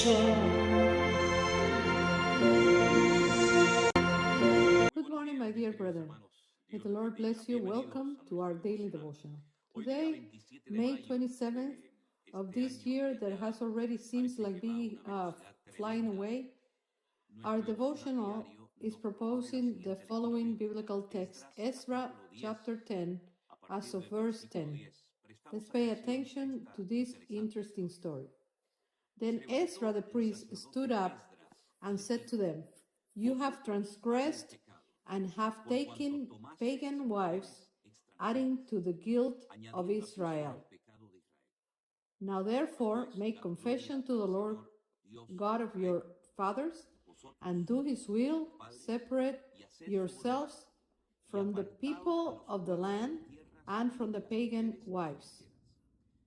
Good morning, my dear brother. May the Lord bless you. Welcome to our daily devotional. Today, May 27th of this year, that has already seems like being flying away, our devotional is proposing the following biblical text, Ezra chapter 10, as of verse 10. Let's pay attention to this interesting story. Then Ezra the priest stood up and said to them, "You have transgressed and have taken pagan wives, adding to the guilt of Israel. Now therefore make confession to the Lord God of your fathers, and do his will, separate yourselves from the people of the land and from the pagan wives."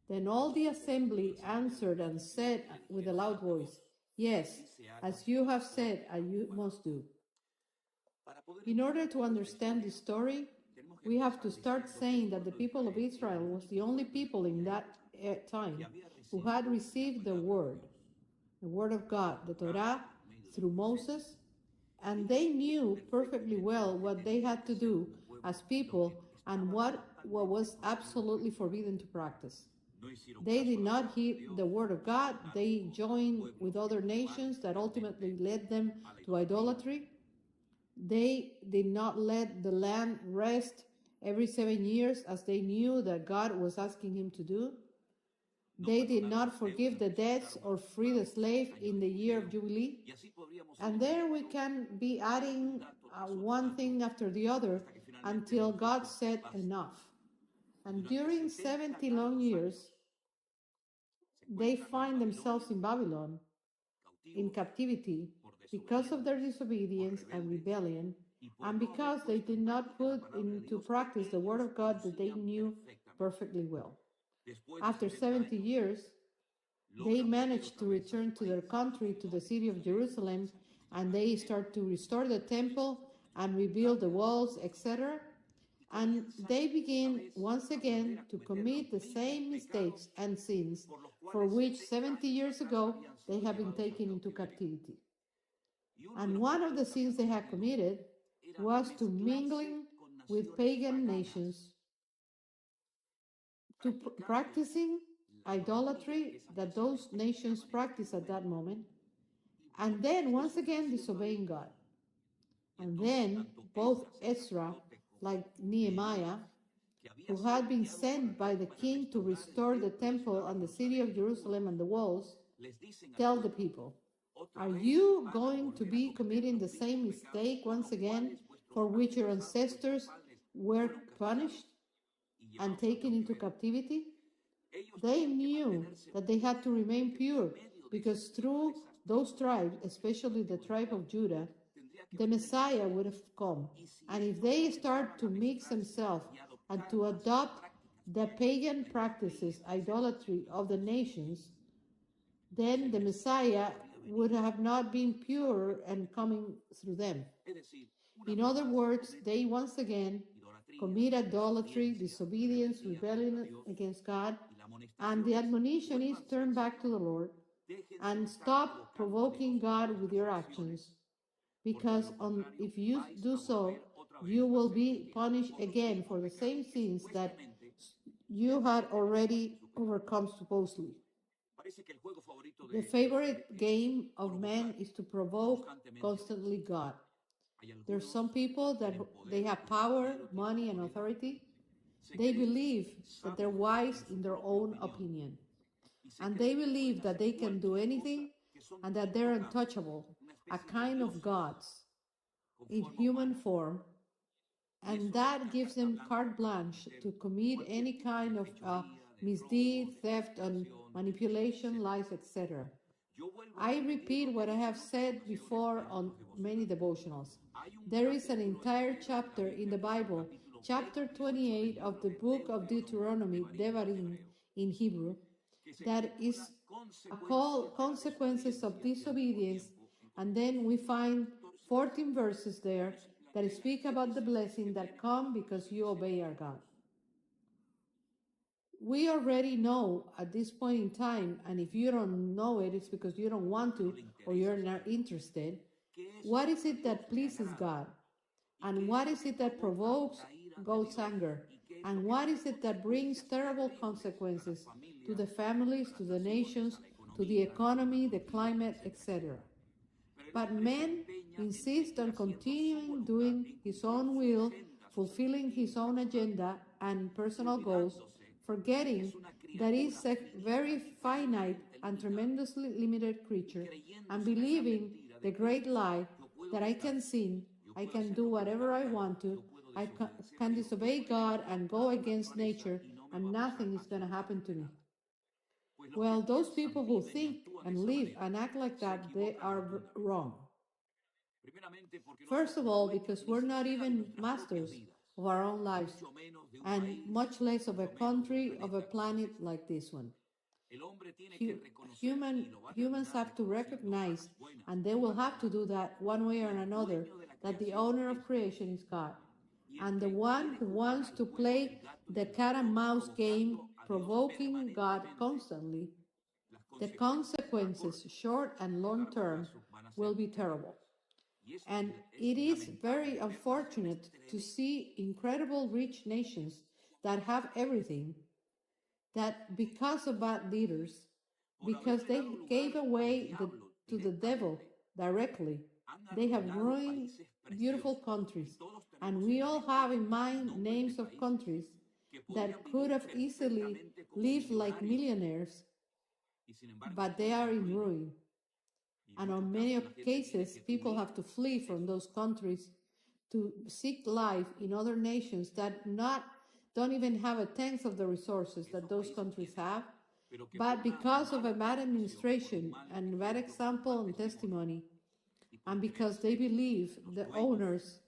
Then all the assembly answered and said with a loud voice, "Yes, as you have said, you must do." In order to understand this story, we have to start saying that the people of Israel was the only people in that time who had received the word of God, the Torah, through Moses, and they knew perfectly well what they had to do as people and what was absolutely forbidden to practice. They did not heed the word of God. They joined with other nations that ultimately led them to idolatry. They did not let the land rest every 7 years as they knew that God was asking him to do. They did not forgive the debts or free the slave in the year of Jubilee. And there we can be adding one thing after the other until God said enough. And during 70 long years, they find themselves in Babylon, in captivity, because of their disobedience and rebellion, and because they did not put into practice the word of God that they knew perfectly well. After 70 years, they managed to return to their country, to the city of Jerusalem, and they start to restore the temple and rebuild the walls, etc. And they begin once again to commit the same mistakes and sins for which 70 years ago they have been taken into captivity. And one of the sins they had committed was to mingling with pagan nations, to practicing idolatry that those nations practiced at that moment, and then once again disobeying God. And then both Ezra, like Nehemiah, who had been sent by the king to restore the temple and the city of Jerusalem and the walls, tell the people, "Are you going to be committing the same mistake once again for which your ancestors were punished and taken into captivity?" They knew that they had to remain pure because through those tribes, especially the tribe of Judah, the Messiah would have come. And if they start to mix themselves and to adopt the pagan practices, idolatry of the nations, then the Messiah would have not been pure and coming through them. In other words, they once again commit idolatry, disobedience, rebellion against God, and the admonition is turn back to the Lord and stop provoking God with your actions, because if you do so, you will be punished again for the same sins that you had already overcome supposedly. The favorite game of men is to provoke constantly God. There's some people that they have power, money, and authority. They believe that they're wise in their own opinion. And they believe that they can do anything and that they're untouchable, a kind of gods in human form. And that gives them carte blanche to commit any kind of misdeed, theft, and manipulation, lies, etc. I repeat what I have said before on many devotionals. There is an entire chapter in the Bible, chapter 28 of the book of Deuteronomy, Devarim in Hebrew, that is called Consequences of Disobedience, and then we find 14 verses there that speak about the blessing that come because you obey our God. we already know at this point in time, and if you don't know it, it's because you don't want to or you're not interested. What is it that pleases God? And what is it that provokes God's anger? And what is it that brings terrible consequences to the families, to the nations, to the economy, the climate, etc.? But man insists on continuing doing his own will, fulfilling his own agenda and personal goals, forgetting that he's a very finite and tremendously limited creature, and believing the great lie that I can sin, I can do whatever I want to, I can disobey God and go against nature, and nothing is going to happen to me. Well, those people who think and live and act like that, they are wrong. First of all, because we're not even masters of our own lives, and much less of a country, of a planet like this one. Humans have to recognize, and they will have to do that one way or another, that the owner of creation is God. And the one who wants to play the cat and mouse game, provoking God constantly, the consequences, short and long term, will be terrible. And it is very unfortunate to see incredible rich nations that have everything, that because of bad leaders, because they gave away to the devil directly, they have ruined beautiful countries. And we all have in mind names of countries that could have easily lived like millionaires, but they are in ruin. And on many cases, people have to flee from those countries to seek life in other nations that don't even have a tenth of the resources that those countries have. But because of a bad administration and bad example and testimony, and because they believe the owners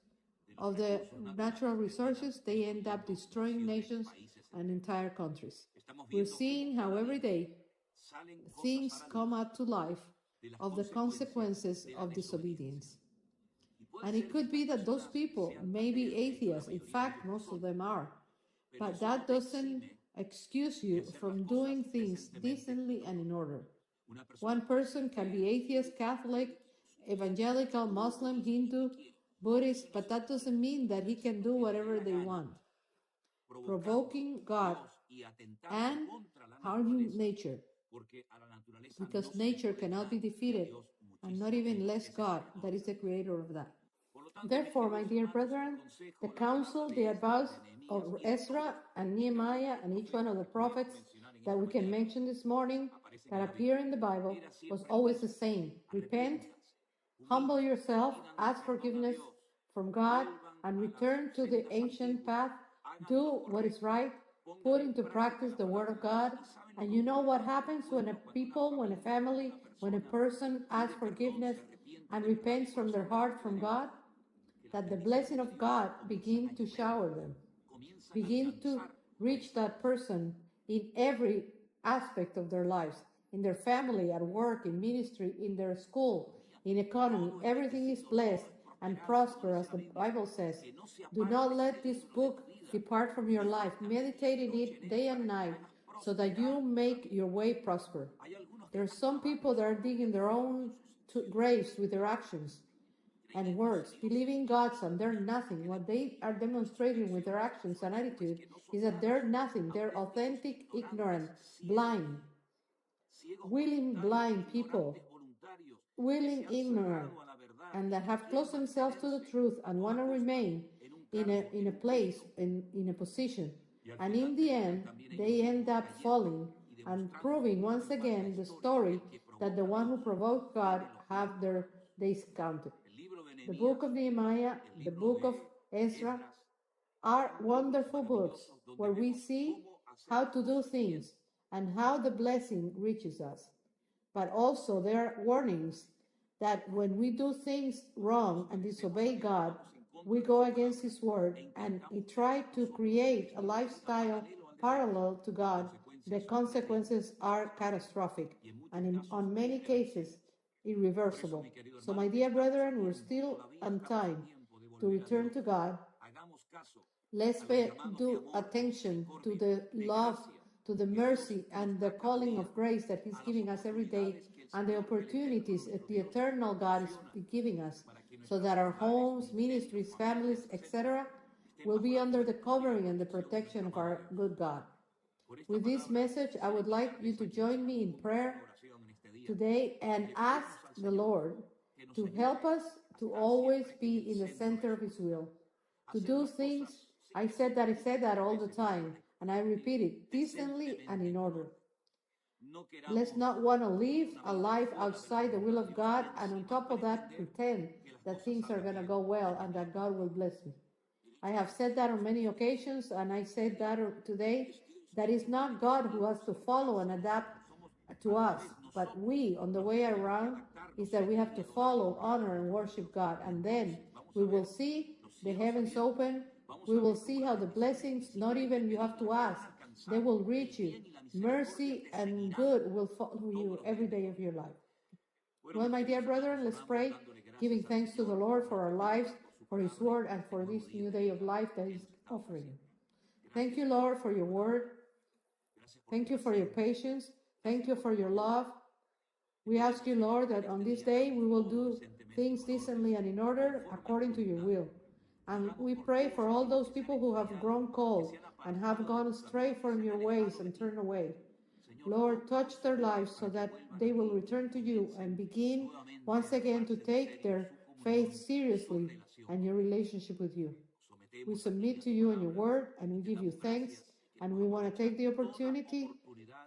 of the natural resources, they end up destroying nations and entire countries. We're seeing how every day things come out to life of the consequences of disobedience. And it could be that those people may be atheists. In fact, most of them are. But that doesn't excuse you from doing things decently and in order. One person can be atheist, Catholic, evangelical, Muslim, Hindu, Buddhist, but that doesn't mean that he can do whatever they want, provoking God and harming nature, because nature cannot be defeated, and not even less God, that is the creator of that. Therefore, my dear brethren, the counsel, the advice of Ezra and Nehemiah and each one of the prophets that we can mention this morning that appear in the Bible was always the same. Repent, humble yourself, ask forgiveness from God, and return to the ancient path. Do what is right, put into practice the word of God. And you know what happens when a people, when a family, when a person asks forgiveness and repents from their heart from God? That the blessing of God begin to shower them, begin to reach that person in every aspect of their lives, in their family, at work, in ministry, in their school, in economy. Everything is blessed and prosper, as the Bible says. Do not let this book depart from your life. Meditate in it day and night, so that you make your way prosper. There are some people that are digging their own graves with their actions and words, believing gods, and they're nothing. What they are demonstrating with their actions and attitude is that they're nothing. They're authentic, ignorant, blind, willing blind people, willing ignorant, and that have closed themselves to the truth and want to remain in a place, in a position. And in the end, they end up falling and proving once again the story that the one who provoked God have their days counted. The book of Nehemiah, the book of Ezra are wonderful books where we see how to do things and how the blessing reaches us. But also there are warnings that when we do things wrong and disobey God, we go against His word and we try to create a lifestyle parallel to God. The consequences are catastrophic and on many cases irreversible. So, my dear brethren, we're still on time to return to God. Let's do attention to the love to the mercy and the calling of grace that He's giving us every day, and the opportunities that the eternal God is giving us, so that our homes, ministries, families, etc., will be under the covering and the protection of our good God. With this message, I would like you to join me in prayer today and ask the Lord to help us to always be in the center of His will, to do things. I said that all the time, and I repeat it, decently and in order. Let's not want to live a life outside the will of God, and on top of that, pretend that things are going to go well and that God will bless me. I have said that on many occasions, and I said that today, that it's not God who has to follow and adapt to us, but we, on the way around, is that we have to follow, honor, and worship God, and then we will see the heavens open. We will see how the blessings, not even you have to ask, they will reach you. Mercy and good will follow you every day of your life. Well, my dear brethren, let's pray, giving thanks to the Lord for our lives, for His word, and for this new day of life that He's offering. Thank you, Lord, for your word. Thank you for your patience. Thank you for your love. We ask you, Lord, that on this day we will do things decently and in order according to your will. And we pray for all those people who have grown cold and have gone astray from your ways and turned away. Lord, touch their lives so that they will return to you and begin once again to take their faith seriously and your relationship with you. We submit to you and your word, and we give you thanks, and we want to take the opportunity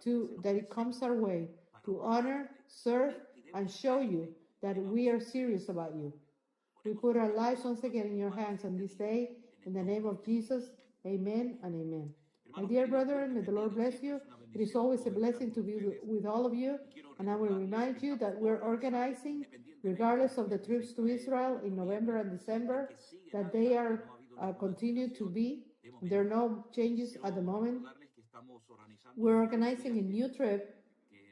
that it comes our way to honor, serve, and show you that we are serious about you. We put our lives once again in your hands on this day. In the name of Jesus, amen and amen. My dear brethren, may the Lord bless you. It is always a blessing to be with all of you. And I will remind you that we're organizing, regardless of the trips to Israel in November and December, that they are continue to be. There are no changes at the moment. We're organizing a new trip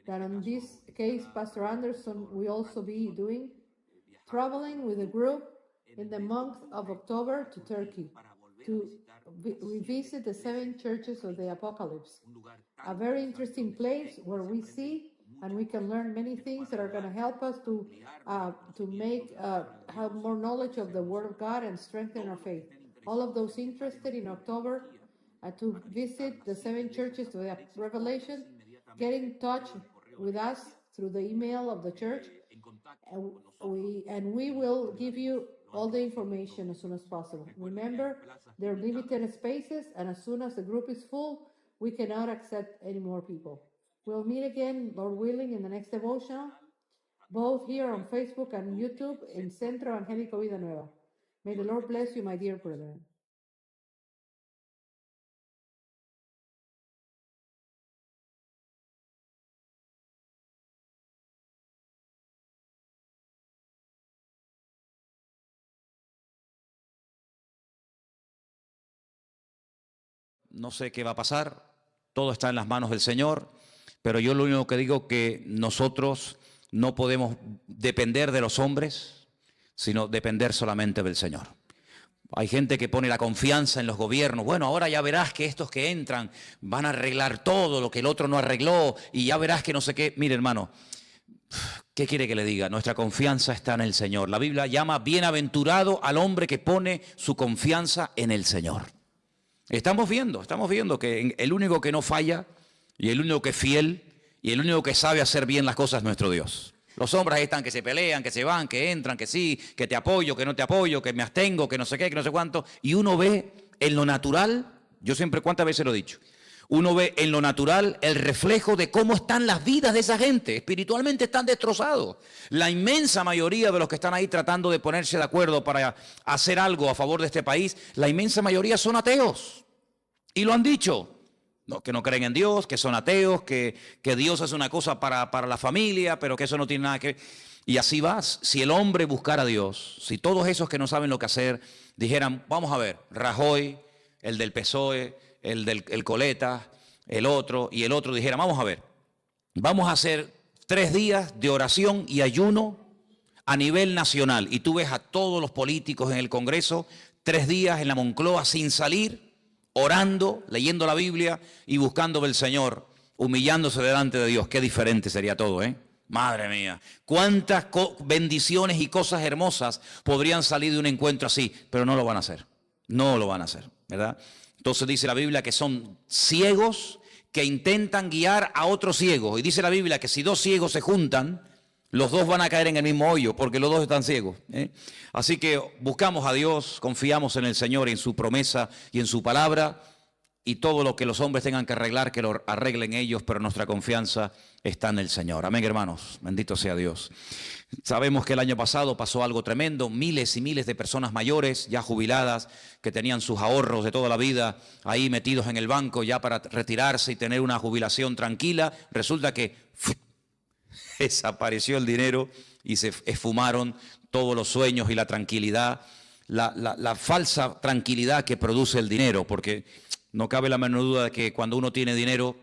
that in this case, Pastor Anderson will also be doing, traveling with a group in the month of October to Turkey to revisit the 7 churches of the Apocalypse. A very interesting place where we see and we can learn many things that are going to help us to have more knowledge of the Word of God and strengthen our faith. All of those interested in October to visit the 7 churches of the Revelation, get in touch with us through the email of the church, and we will give you all the information as soon as possible. Remember, there are limited spaces, and as soon as the group is full, we cannot accept any more people. We'll meet again, Lord willing, in the next devotional, both here on Facebook and YouTube in Centro Angélico Vida Nueva. May the Lord bless you, my dear brethren. No sé qué va a pasar, todo está en las manos del Señor, pero yo lo único que digo es que nosotros no podemos depender de los hombres, sino depender solamente del Señor. Hay gente que pone la confianza en los gobiernos. Bueno, ahora ya verás que estos que entran van a arreglar todo lo que el otro no arregló y ya verás que no sé qué. Mire, hermano, ¿qué quiere que le diga? Nuestra confianza está en el Señor. La Biblia llama bienaventurado al hombre que pone su confianza en el Señor. Estamos viendo que el único que no falla y el único que es fiel y el único que sabe hacer bien las cosas es nuestro Dios. Los hombres ahí están que se pelean, que se van, que entran, que sí, que te apoyo, que no te apoyo, que me abstengo, que no sé qué, que no sé cuánto. Y uno ve en lo natural, yo siempre, ¿cuántas veces lo he dicho? Uno ve en lo natural el reflejo de cómo están las vidas de esa gente. Espiritualmente están destrozados. La inmensa mayoría de los que están ahí tratando de ponerse de acuerdo para hacer algo a favor de este país, la inmensa mayoría son ateos. Y lo han dicho. No, que no creen en Dios, que son ateos, que Dios es una cosa para la familia, pero que eso no tiene nada que ver. Y así vas. Si el hombre buscara a Dios, si todos esos que no saben lo que hacer dijeran, vamos a ver, Rajoy, el del PSOE, el Coleta, el otro y el otro, dijera, vamos a ver, vamos a hacer 3 días de oración y ayuno a nivel nacional. Y tú ves a todos los políticos en el Congreso, 3 días en la Moncloa sin salir, orando, leyendo la Biblia y buscando del Señor, humillándose delante de Dios. Qué diferente sería todo, ¿eh? Madre mía, cuántas bendiciones y cosas hermosas podrían salir de un encuentro así, pero no lo van a hacer, no lo van a hacer, ¿verdad? Entonces dice la Biblia que son ciegos que intentan guiar a otros ciegos, y dice la Biblia que si dos ciegos se juntan, los dos van a caer en el mismo hoyo, porque los dos están ciegos, ¿eh? Así que buscamos a Dios, confiamos en el Señor, en su promesa y en su palabra, y todo lo que los hombres tengan que arreglar, que lo arreglen ellos, pero nuestra confianza está en el Señor. Amén, hermanos. Bendito sea Dios. Sabemos que el año pasado pasó algo tremendo. Miles y miles de personas mayores, ya jubiladas, que tenían sus ahorros de toda la vida ahí metidos en el banco ya para retirarse y tener una jubilación tranquila. Resulta que desapareció el dinero y se esfumaron todos los sueños y la tranquilidad, la falsa tranquilidad que produce el dinero, porque no cabe la menor duda de que cuando uno tiene dinero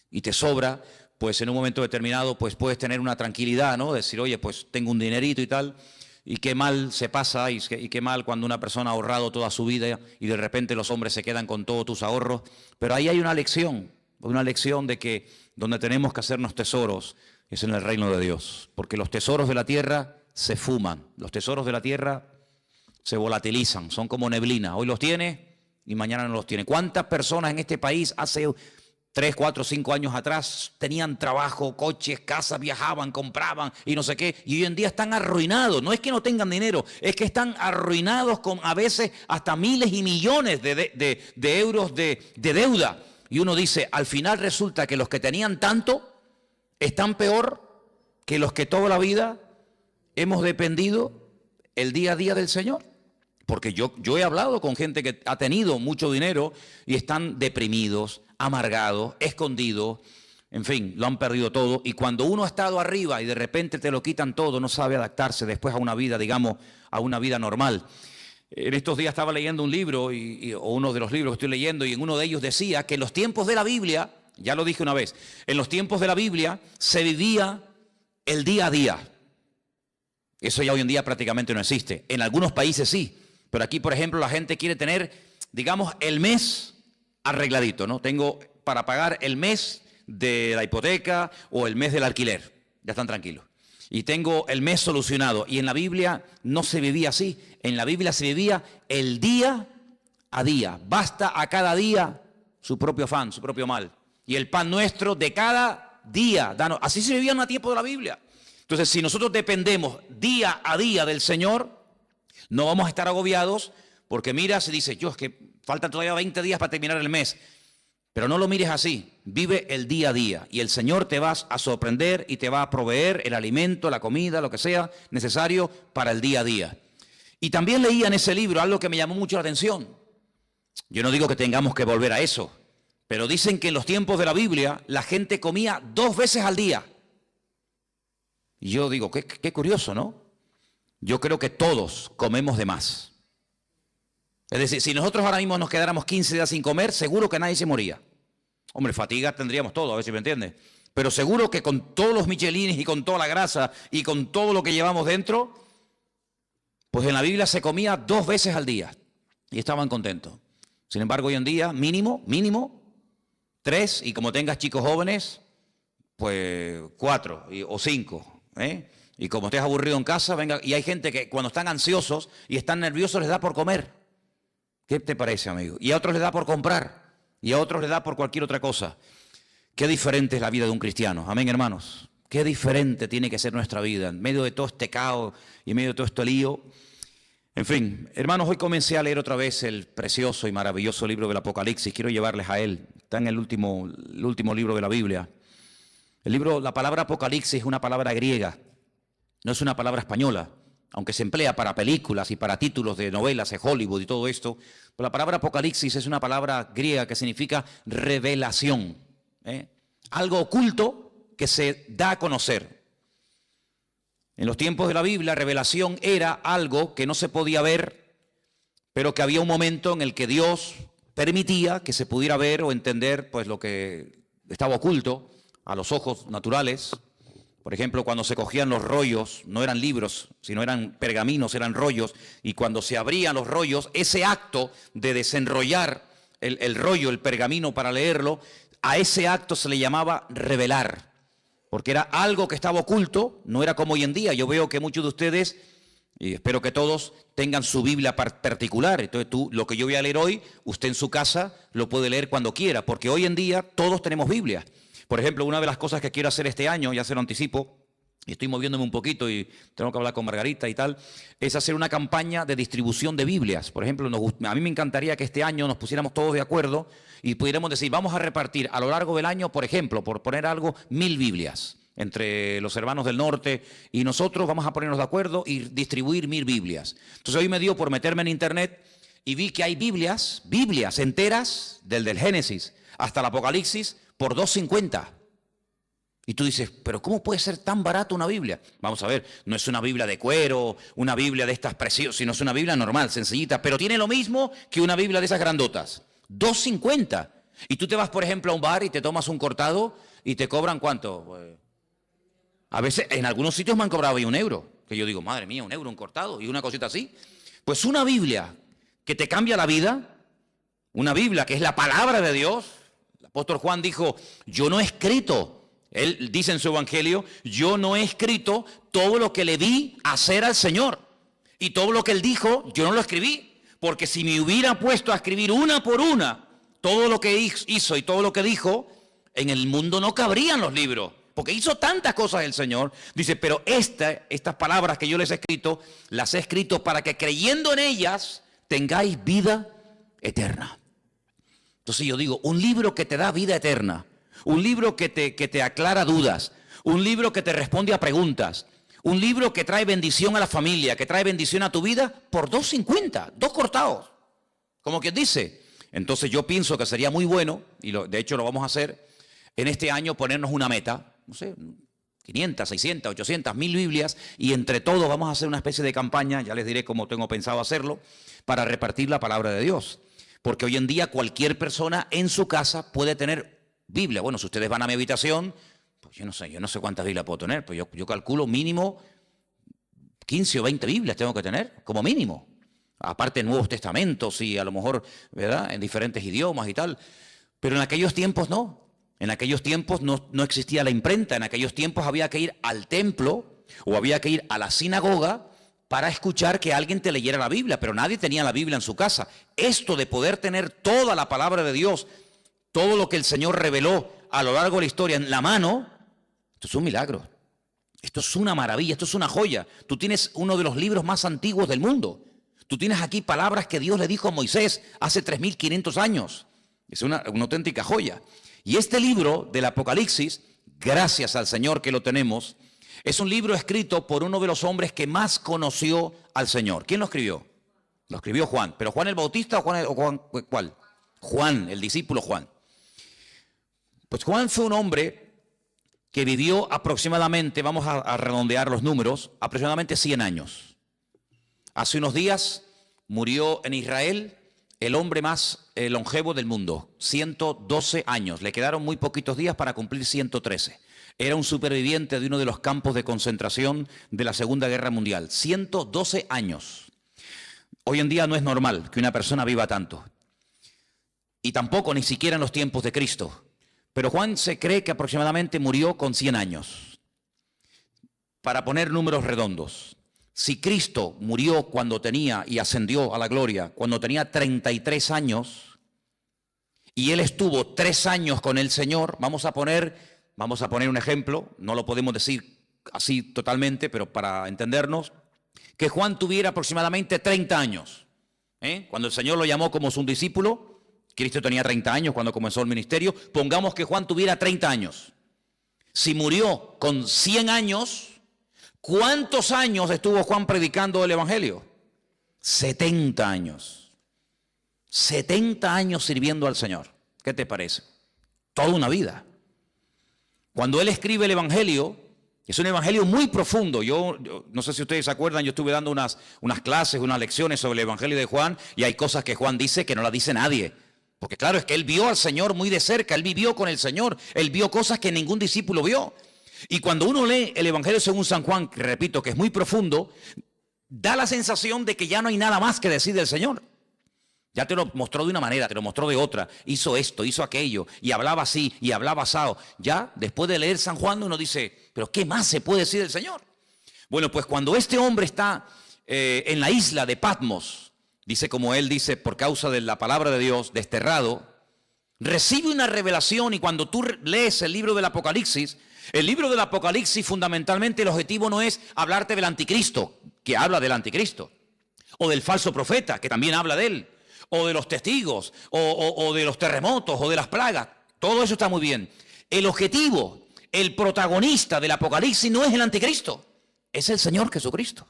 y te sobra, pues en un momento determinado pues puedes tener una tranquilidad, ¿no? Decir, oye, pues tengo un dinerito y tal, y qué mal se pasa y qué mal cuando una persona ha ahorrado toda su vida y de repente los hombres se quedan con todos tus ahorros. Pero ahí hay una lección de que donde tenemos que hacernos tesoros es en el reino de Dios, porque los tesoros de la tierra se fuman, los tesoros de la tierra se volatilizan, son como neblina, hoy los tienes y mañana no los tiene. ¿Cuántas personas en este país hace 3, 4, 5 años atrás tenían trabajo, coches, casas, viajaban, compraban y no sé qué? Y hoy en día están arruinados. No es que no tengan dinero, es que están arruinados con a veces hasta miles y millones de euros de deuda. Y uno dice, al final resulta que los que tenían tanto están peor que los que toda la vida hemos dependido el día a día del Señor. Porque yo he hablado con gente que ha tenido mucho dinero y están deprimidos, amargados, escondidos, en fin, lo han perdido todo. Y cuando uno ha estado arriba y de repente te lo quitan todo, no sabe adaptarse después a una vida, digamos, a una vida normal. En estos días estaba leyendo un libro, o uno de los libros que estoy leyendo, y en uno de ellos decía que en los tiempos de la Biblia, ya lo dije una vez, en los tiempos de la Biblia se vivía el día a día. Eso ya hoy en día prácticamente no existe. En algunos países sí. Pero aquí, por ejemplo, la gente quiere tener, digamos, el mes arregladito, ¿no? Tengo para pagar el mes de la hipoteca o el mes del alquiler. Ya están tranquilos. Y tengo el mes solucionado. Y en la Biblia no se vivía así. En la Biblia se vivía el día a día. Basta a cada día su propio afán, su propio mal. Y el pan nuestro de cada día. Así se vivía en el tiempo de la Biblia. Entonces, si nosotros dependemos día a día del Señor, no vamos a estar agobiados, porque mira, se dice, es que faltan todavía 20 días para terminar el mes. Pero no lo mires así, vive el día a día y el Señor te va a sorprender y te va a proveer el alimento, la comida, lo que sea necesario para el día a día. Y también leía en ese libro algo que me llamó mucho la atención. Yo no digo que tengamos que volver a eso, pero dicen que en los tiempos de la Biblia la gente comía 2 veces al día. Y yo digo, qué curioso, ¿no? Yo creo que todos comemos de más. Es decir, si nosotros ahora mismo nos quedáramos 15 días sin comer, seguro que nadie se moría. Hombre, fatiga tendríamos todo, a ver si me entiendes. Pero seguro que con todos los michelines y con toda la grasa y con todo lo que llevamos dentro, pues en la Biblia se comía 2 veces al día y estaban contentos. Sin embargo, hoy en día, mínimo, 3, y como tengas chicos jóvenes, pues 4 o 5, ¿eh? Y como estés aburrido en casa, venga, y hay gente que cuando están ansiosos y están nerviosos les da por comer. ¿Qué te parece, amigo? Y a otros les da por comprar, y a otros les da por cualquier otra cosa. Qué diferente es la vida de un cristiano. Amén, hermanos. Qué diferente tiene que ser nuestra vida en medio de todo este caos y en medio de todo este lío. En fin, hermanos, hoy comencé a leer otra vez el precioso y maravilloso libro del Apocalipsis. Quiero llevarles a él. Está en el último libro de la Biblia. La palabra Apocalipsis es una palabra griega. No es una palabra española, aunque se emplea para películas y para títulos de novelas de Hollywood y todo esto. Pero la palabra Apocalipsis es una palabra griega que significa revelación, ¿eh? Algo oculto que se da a conocer. En los tiempos de la Biblia, revelación era algo que no se podía ver, pero que había un momento en el que Dios permitía que se pudiera ver o entender pues lo que estaba oculto a los ojos naturales. Por ejemplo, cuando se cogían los rollos, no eran libros, sino eran pergaminos, eran rollos, y cuando se abrían los rollos, ese acto de desenrollar el rollo, el pergamino para leerlo, a ese acto se le llamaba revelar, porque era algo que estaba oculto, no era como hoy en día. Yo veo que muchos de ustedes, y espero que todos, tengan su Biblia particular. Entonces lo que yo voy a leer hoy, usted en su casa lo puede leer cuando quiera, porque hoy en día todos tenemos Biblia. Por ejemplo, una de las cosas que quiero hacer este año, ya se lo anticipo, y estoy moviéndome un poquito y tengo que hablar con Margarita y tal, es hacer una campaña de distribución de Biblias. Por ejemplo, a mí me encantaría que este año nos pusiéramos todos de acuerdo y pudiéramos decir, vamos a repartir a lo largo del año, por ejemplo, por poner algo, 1000 Biblias entre los hermanos del norte y nosotros. Vamos a ponernos de acuerdo y distribuir 1000 Biblias. Entonces hoy me dio por meterme en internet y vi que hay Biblias enteras, del Génesis hasta el Apocalipsis, por $2.50. Y tú dices, pero ¿cómo puede ser tan barato una Biblia? Vamos a ver, no es una Biblia de cuero, una Biblia de estas preciosas, sino es una Biblia normal, sencillita, pero tiene lo mismo que una Biblia de esas grandotas. $2.50. Y tú te vas, por ejemplo, a un bar y te tomas un cortado y te cobran ¿cuánto? Pues, a veces, en algunos sitios me han cobrado ahí €1. Que yo digo, madre mía, €1 un cortado y una cosita así. Pues una Biblia que te cambia la vida, una Biblia que es la palabra de Dios. El apóstol Juan dijo, yo no he escrito. Él dice en su evangelio, yo no he escrito todo lo que le vi hacer al Señor. Y todo lo que él dijo, yo no lo escribí. Porque si me hubiera puesto a escribir una por una todo lo que hizo y todo lo que dijo, en el mundo no cabrían los libros. Porque hizo tantas cosas el Señor. Dice, pero estas palabras que yo les he escrito, las he escrito para que creyendo en ellas tengáis vida eterna. Entonces yo digo, un libro que te da vida eterna. Un libro que te aclara dudas, un libro que te responde a preguntas, un libro que trae bendición a la familia, que trae bendición a tu vida, por $2.50, 2 cortados, como quien dice. Entonces yo pienso que sería muy bueno, y de hecho lo vamos a hacer, en este año ponernos una meta, no sé, 500, 600, 800, 1000 Biblias, y entre todos vamos a hacer una especie de campaña, ya les diré cómo tengo pensado hacerlo, para repartir la palabra de Dios. Porque hoy en día cualquier persona en su casa puede tener Biblia. Bueno, si ustedes van a mi habitación, pues yo no sé cuántas Biblias puedo tener, pues yo calculo mínimo 15 o 20 Biblias tengo que tener, como mínimo. Aparte Nuevos Testamentos y a lo mejor, ¿verdad?, en diferentes idiomas y tal. Pero en aquellos tiempos no. En aquellos tiempos no existía la imprenta. En aquellos tiempos había que ir al templo o había que ir a la sinagoga para escuchar que alguien te leyera la Biblia. Pero nadie tenía la Biblia en su casa. Esto de poder tener toda la palabra de Dios, todo lo que el Señor reveló a lo largo de la historia en la mano, esto es un milagro. Esto es una maravilla, esto es una joya. Tú tienes uno de los libros más antiguos del mundo. Tú tienes aquí palabras que Dios le dijo a Moisés hace 3500 años. Es una auténtica joya. Y este libro del Apocalipsis, gracias al Señor que lo tenemos, es un libro escrito por uno de los hombres que más conoció al Señor. ¿Quién lo escribió? Lo escribió Juan. ¿Pero Juan el Bautista o Juan cuál? Juan, el discípulo Juan. Pues Juan fue un hombre que vivió aproximadamente, vamos a redondear los números, aproximadamente 100 años. Hace unos días murió en Israel el hombre más longevo del mundo, 112 años. Le quedaron muy poquitos días para cumplir 113. Era un superviviente de uno de los campos de concentración de la Segunda Guerra Mundial. 112 años. Hoy en día no es normal que una persona viva tanto. Y tampoco ni siquiera en los tiempos de Cristo. Pero Juan se cree que aproximadamente murió con 100 años. Para poner números redondos, si Cristo murió cuando tenía y ascendió a la gloria, cuando tenía 33 años, y él estuvo 3 años con el Señor, vamos a poner un ejemplo, no lo podemos decir así totalmente, pero para entendernos, que Juan tuviera aproximadamente 30 años. Cuando el Señor lo llamó como su discípulo, Cristo tenía 30 años cuando comenzó el ministerio. Pongamos que Juan tuviera 30 años. Si murió con 100 años, ¿cuántos años estuvo Juan predicando el Evangelio? 70 años. 70 años sirviendo al Señor. ¿Qué te parece? Toda una vida. Cuando él escribe el Evangelio, es un Evangelio muy profundo. Yo no sé si ustedes se acuerdan, yo estuve dando unas clases, unas lecciones sobre el Evangelio de Juan, y hay cosas que Juan dice que no las dice nadie. Porque claro, es que él vio al Señor muy de cerca, él vivió con el Señor, él vio cosas que ningún discípulo vio. Y cuando uno lee el Evangelio según San Juan, que repito que es muy profundo, da la sensación de que ya no hay nada más que decir del Señor. Ya te lo mostró de una manera, te lo mostró de otra. Hizo esto, hizo aquello, y hablaba así, y hablaba asado. Ya, después de leer San Juan, uno dice, ¿pero qué más se puede decir del Señor? Bueno, pues cuando este hombre está en la isla de Patmos, dice como él dice, por causa de la palabra de Dios, desterrado, recibe una revelación, y cuando tú lees el libro del Apocalipsis fundamentalmente el objetivo no es hablarte del anticristo, que habla del anticristo, o del falso profeta, que también habla de él, o de los testigos, o de los terremotos, o de las plagas. Todo eso está muy bien. El objetivo, el protagonista del Apocalipsis no es el anticristo, es el Señor Jesucristo.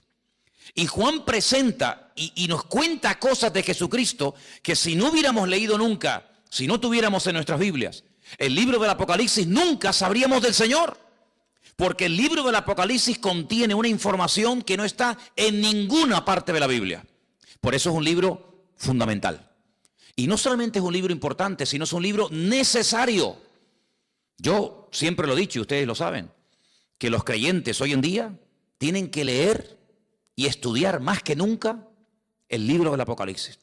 Y Juan presenta y nos cuenta cosas de Jesucristo que si no hubiéramos leído nunca, si no tuviéramos en nuestras Biblias el libro del Apocalipsis, nunca sabríamos del Señor. Porque el libro del Apocalipsis contiene una información que no está en ninguna parte de la Biblia. Por eso es un libro fundamental. Y no solamente es un libro importante, sino es un libro necesario. Yo siempre lo he dicho, y ustedes lo saben, que los creyentes hoy en día tienen que leer y estudiar más que nunca el libro del Apocalipsis.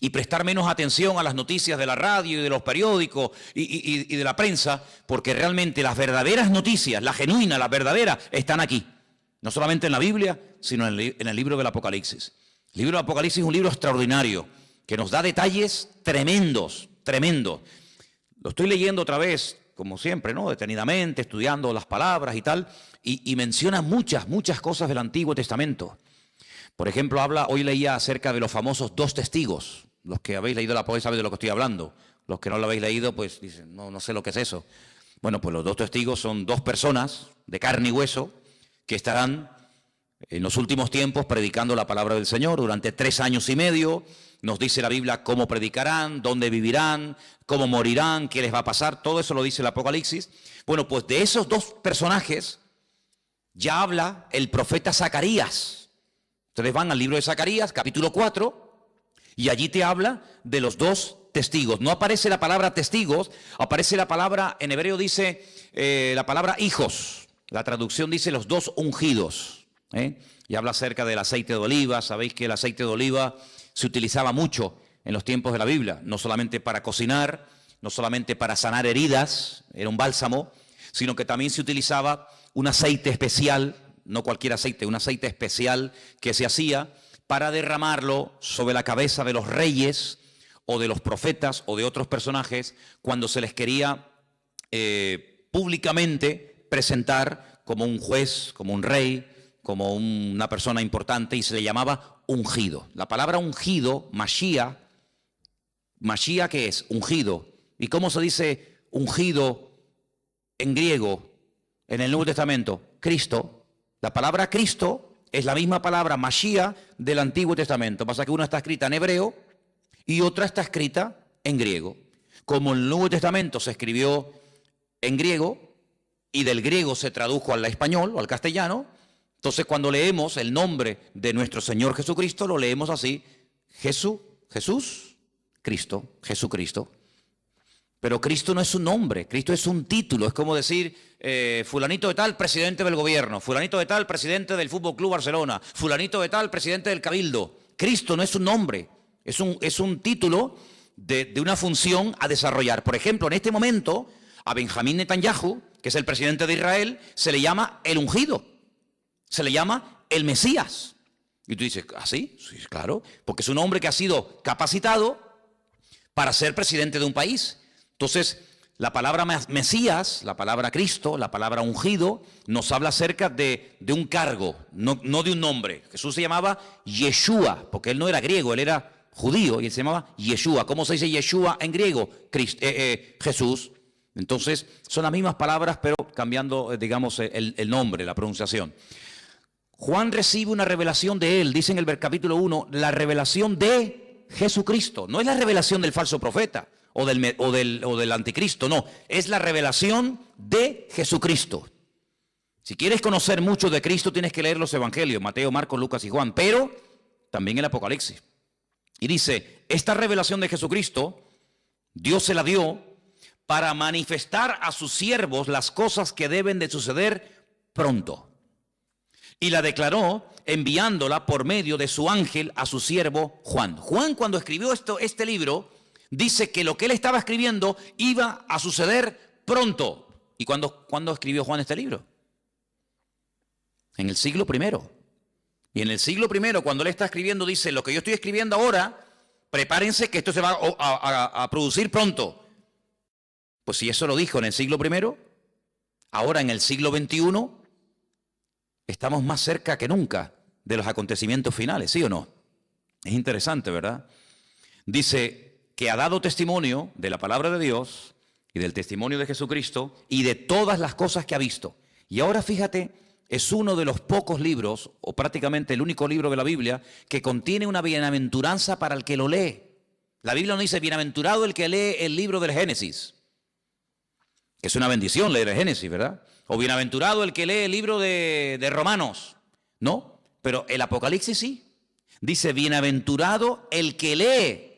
Y prestar menos atención a las noticias de la radio y de los periódicos y de la prensa, porque realmente las verdaderas noticias, la genuina, las verdaderas, están aquí. No solamente en la Biblia, sino en el libro del Apocalipsis. El libro del Apocalipsis es un libro extraordinario, que nos da detalles tremendos, tremendos. Lo estoy leyendo otra vez, como siempre, ¿no? Detenidamente, estudiando las palabras y tal, y menciona muchas cosas del Antiguo Testamento. Por ejemplo, hoy leía acerca de los famosos 2 testigos. Los que habéis leído la Apocalipsis sabéis de lo que estoy hablando. Los que no lo habéis leído, pues dicen, no sé lo que es eso. Bueno, pues los 2 testigos son 2 personas de carne y hueso que estarán en los últimos tiempos predicando la palabra del Señor durante 3 años y medio. Nos dice la Biblia cómo predicarán, dónde vivirán, cómo morirán, qué les va a pasar. Todo eso lo dice el Apocalipsis. Bueno, pues de esos 2 personajes ya habla el profeta Zacarías. Ustedes van al libro de Zacarías, capítulo 4, y allí te habla de los 2 testigos. No aparece la palabra testigos, aparece la palabra, en hebreo dice la palabra hijos. La traducción dice los 2 ungidos. Y habla acerca del aceite de oliva. Sabéis que el aceite de oliva se utilizaba mucho en los tiempos de la Biblia, no solamente para cocinar, no solamente para sanar heridas, era un bálsamo, sino que también se utilizaba un aceite especial, no cualquier aceite, un aceite especial que se hacía para derramarlo sobre la cabeza de los reyes o de los profetas o de otros personajes cuando se les quería públicamente presentar como un juez, como un rey, como una persona importante, y se le llamaba ungido. La palabra ungido, Mashiach, ¿qué es? Ungido. ¿Y cómo se dice ungido en griego en el Nuevo Testamento? Cristo. La palabra Cristo es la misma palabra Mashiach del Antiguo Testamento. Pasa que una está escrita en hebreo y otra está escrita en griego. Como el Nuevo Testamento se escribió en griego y del griego se tradujo al español o al castellano, entonces cuando leemos el nombre de nuestro Señor Jesucristo, lo leemos así: Jesús, Cristo, Jesucristo. Pero Cristo no es un nombre, Cristo es un título. Es como decir, fulanito de tal, presidente del gobierno, fulanito de tal, presidente del Fútbol Club Barcelona, fulanito de tal, presidente del Cabildo. Cristo no es un nombre, es un título de una función a desarrollar. Por ejemplo, en este momento, a Benjamín Netanyahu, que es el presidente de Israel, se le llama el ungido, se le llama el Mesías. Y tú dices, ¿ah, sí? Sí, claro, porque es un hombre que ha sido capacitado para ser presidente de un país. Entonces, la palabra Mesías, la palabra Cristo, la palabra ungido, nos habla acerca de un cargo, no de un nombre. Jesús se llamaba Yeshua, porque él no era griego, él era judío, y él se llamaba Yeshua. ¿Cómo se dice Yeshua en griego? Jesús. Entonces, son las mismas palabras, pero cambiando, digamos, el nombre, la pronunciación. Juan recibe una revelación de él, dice en el capítulo 1, la revelación de Jesucristo. No es la revelación del falso profeta o del anticristo, no. Es la revelación de Jesucristo. Si quieres conocer mucho de Cristo, tienes que leer los evangelios, Mateo, Marcos, Lucas y Juan, pero también el Apocalipsis. Y dice, esta revelación de Jesucristo, Dios se la dio para manifestar a sus siervos las cosas que deben de suceder pronto. y la declaró enviándola por medio de su ángel a su siervo Juan. Juan, cuando escribió este libro, dice que lo que él estaba escribiendo iba a suceder pronto. ¿Y cuándo escribió Juan este libro? En el siglo I. Y en el siglo I, cuando él está escribiendo, dice, lo que yo estoy escribiendo ahora, prepárense que esto se va a producir pronto. Pues si eso lo dijo en el siglo I, ahora en el siglo XXI, estamos más cerca que nunca de los acontecimientos finales, ¿sí o no? Es interesante, ¿verdad? Dice que ha dado testimonio de la palabra de Dios y del testimonio de Jesucristo y de todas las cosas que ha visto. Y ahora fíjate, es uno de los pocos libros, o prácticamente el único libro de la Biblia, que contiene una bienaventuranza para el que lo lee. La Biblia no dice, bienaventurado el que lee el libro del Génesis, que es una bendición leer el Génesis, ¿verdad? O bienaventurado el que lee el libro de Romanos. No, pero el Apocalipsis sí. Dice, bienaventurado el que lee.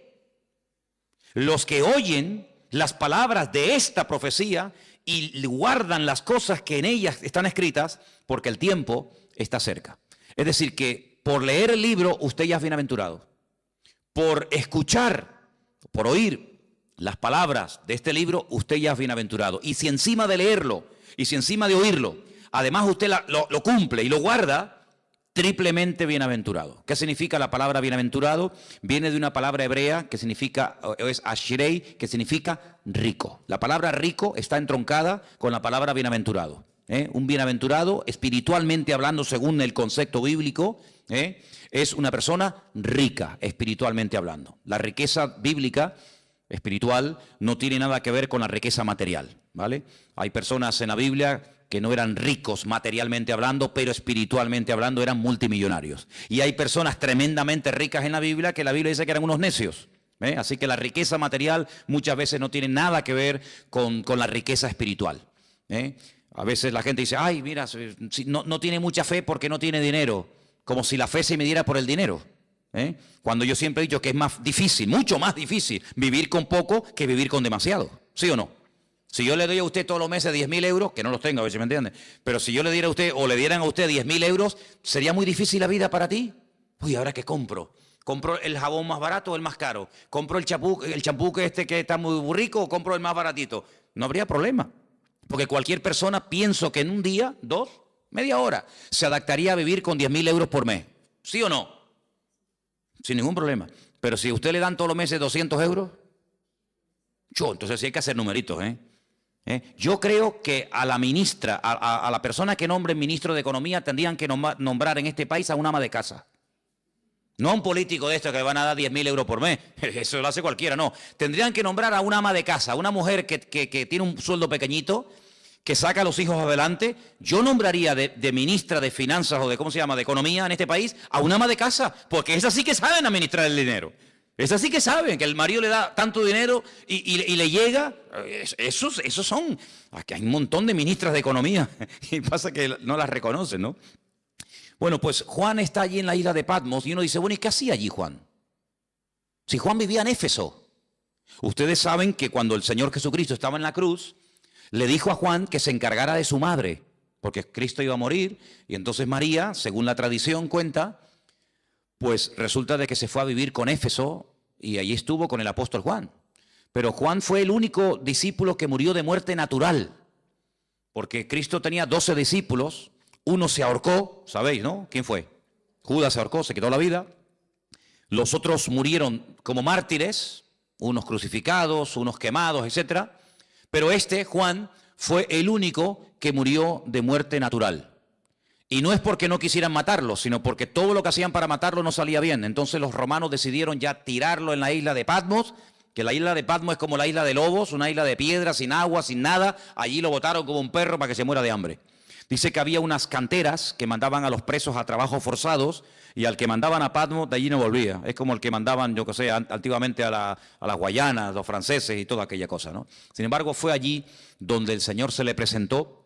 Los que oyen las palabras de esta profecía y guardan las cosas que en ellas están escritas, porque el tiempo está cerca. Es decir, que por leer el libro usted ya es bienaventurado. Por escuchar, por oír las palabras de este libro, usted ya es bienaventurado. Y si encima de leerlo, y si encima de oírlo, además usted lo cumple y lo guarda, triplemente bienaventurado. ¿Qué significa la palabra bienaventurado? Viene de una palabra hebrea que significa, es ashrei, que significa rico. La palabra rico está entroncada con la palabra bienaventurado. Un bienaventurado, espiritualmente hablando, según el concepto bíblico, es una persona rica, espiritualmente hablando. La riqueza bíblica, espiritual, no tiene nada que ver con la riqueza material, ¿vale? Hay personas en la Biblia que no eran ricos materialmente hablando, pero espiritualmente hablando eran multimillonarios. Y hay personas tremendamente ricas en la Biblia que la Biblia dice que eran unos necios. Así que la riqueza material muchas veces no tiene nada que ver con la riqueza espiritual. A veces la gente dice, ay, mira, no tiene mucha fe porque no tiene dinero, como si la fe se midiera por el dinero. Cuando yo siempre he dicho que es más difícil, mucho más difícil, vivir con poco que vivir con demasiado. ¿Sí o no? Si yo le doy a usted todos los meses 10.000 euros, que no los tengo, a ver si me entiende, pero si yo le diera a usted o le dieran a usted 10.000 euros, ¿sería muy difícil la vida para ti? Uy, ¿ahora qué compro? ¿Compro el jabón más barato o el más caro? ¿Compro el champú que está muy rico o compro el más baratito? No habría problema, porque cualquier persona, pienso que en un día, media hora, se adaptaría a vivir con 10.000 euros por mes. ¿Sí o no? Sin ningún problema. Pero si a usted le dan todos los meses 200 euros, entonces sí hay que hacer numeritos, Yo creo que a la ministra, a la persona que nombre ministro de Economía, tendrían que nombrar en este país a un ama de casa. No a un político de estos que le van a dar 10.000 euros por mes. Eso lo hace cualquiera, no. Tendrían que nombrar a una ama de casa, una mujer que tiene un sueldo pequeñito, que saca a los hijos adelante. Yo nombraría de ministra de Finanzas o de, ¿cómo se llama?, de Economía en este país, a una ama de casa, porque esas sí que saben administrar el dinero. Esas sí que saben que el marido le da tanto dinero y le llega. Esos son. Aquí hay un montón de ministras de Economía y pasa que no las reconocen, ¿no? Bueno, pues Juan está allí en la isla de Patmos y uno dice, bueno, ¿y qué hacía allí Juan? Si Juan vivía en Éfeso. Ustedes saben que cuando el Señor Jesucristo estaba en la cruz, le dijo a Juan que se encargara de su madre, porque Cristo iba a morir, y entonces María, según la tradición cuenta, pues resulta de que se fue a vivir con Éfeso y allí estuvo con el apóstol Juan. Pero Juan fue el único discípulo que murió de muerte natural, porque Cristo tenía 12 discípulos, uno se ahorcó, ¿sabéis, no? ¿Quién fue? Judas se ahorcó, se quitó la vida. Los otros murieron como mártires, unos crucificados, unos quemados, etc. Pero Juan, fue el único que murió de muerte natural. Y no es porque no quisieran matarlo, sino porque todo lo que hacían para matarlo no salía bien. Entonces los romanos decidieron ya tirarlo en la isla de Patmos, que la isla de Patmos es como la isla de Lobos, una isla de piedra, sin agua, sin nada. Allí lo botaron como un perro para que se muera de hambre. Dice que había unas canteras que mandaban a los presos a trabajos forzados y al que mandaban a Patmos de allí no volvía. Es como el que mandaban, yo que sé, antiguamente a las Guayanas, los franceses y toda aquella cosa, ¿no? Sin embargo, fue allí donde el Señor se le presentó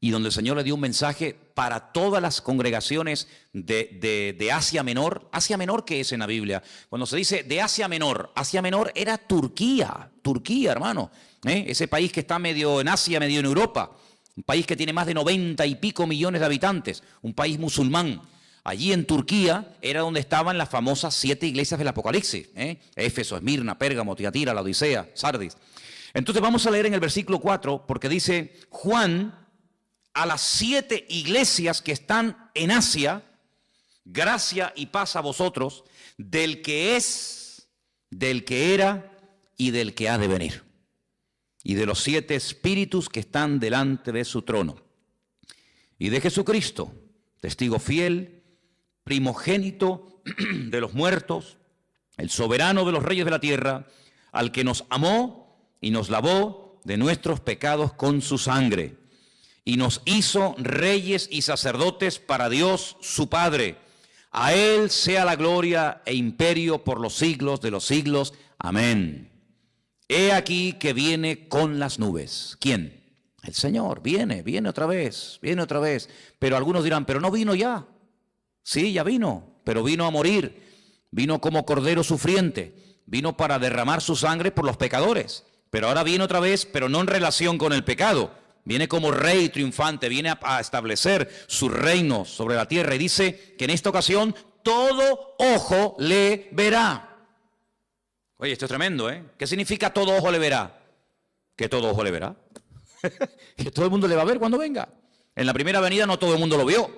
y donde el Señor le dio un mensaje para todas las congregaciones de Asia Menor. ¿Asia Menor qué es en la Biblia? Cuando se dice de Asia Menor era Turquía, hermano. Ese país que está medio en Asia, medio en Europa. un país que tiene más de 90 y pico millones de habitantes, un país musulmán. Allí en Turquía era donde estaban las famosas 7 iglesias del Apocalipsis, Éfeso, Esmirna, Pérgamo, Tiatira, la Odisea, Sardis. Entonces vamos a leer en el versículo 4, porque dice: Juan, a las 7 iglesias que están en Asia, gracia y paz a vosotros, del que es, del que era y del que ha de venir, y de los 7 espíritus que están delante de su trono, y de Jesucristo, testigo fiel, primogénito de los muertos, el soberano de los reyes de la tierra, al que nos amó y nos lavó de nuestros pecados con su sangre, y nos hizo reyes y sacerdotes para Dios su Padre. A Él sea la gloria e imperio por los siglos de los siglos. Amén. He aquí que viene con las nubes. ¿Quién? El Señor. Viene otra vez, viene otra vez. Pero algunos dirán, pero no vino ya. Sí, ya vino, pero vino a morir. Vino como cordero sufriente. Vino para derramar su sangre por los pecadores. Pero ahora viene otra vez, pero no en relación con el pecado. Viene como rey triunfante, viene a establecer su reino sobre la tierra. Y dice que en esta ocasión todo ojo le verá. Oye, esto es tremendo, ¿eh? ¿Qué significa todo ojo le verá? Que todo ojo le verá. Que todo el mundo le va a ver cuando venga. En la primera venida no todo el mundo lo vio.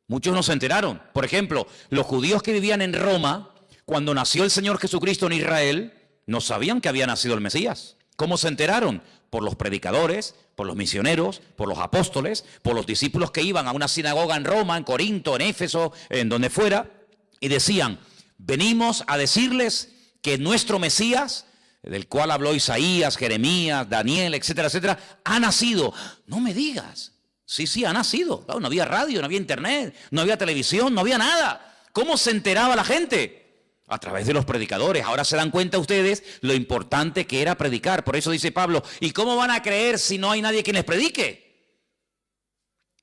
Muchos no se enteraron. Por ejemplo, los judíos que vivían en Roma, cuando nació el Señor Jesucristo en Israel, no sabían que había nacido el Mesías. ¿Cómo se enteraron? Por los predicadores, por los misioneros, por los apóstoles, por los discípulos que iban a una sinagoga en Roma, en Corinto, en Éfeso, en donde fuera, y decían: venimos a decirles que nuestro Mesías, del cual habló Isaías, Jeremías, Daniel, etcétera, etcétera, ha nacido. No me digas. Sí, ha nacido. Claro, no había radio, no había internet, no había televisión, no había nada. ¿Cómo se enteraba la gente? A través de los predicadores. Ahora se dan cuenta ustedes lo importante que era predicar. Por eso dice Pablo: ¿y cómo van a creer si no hay nadie quien les predique?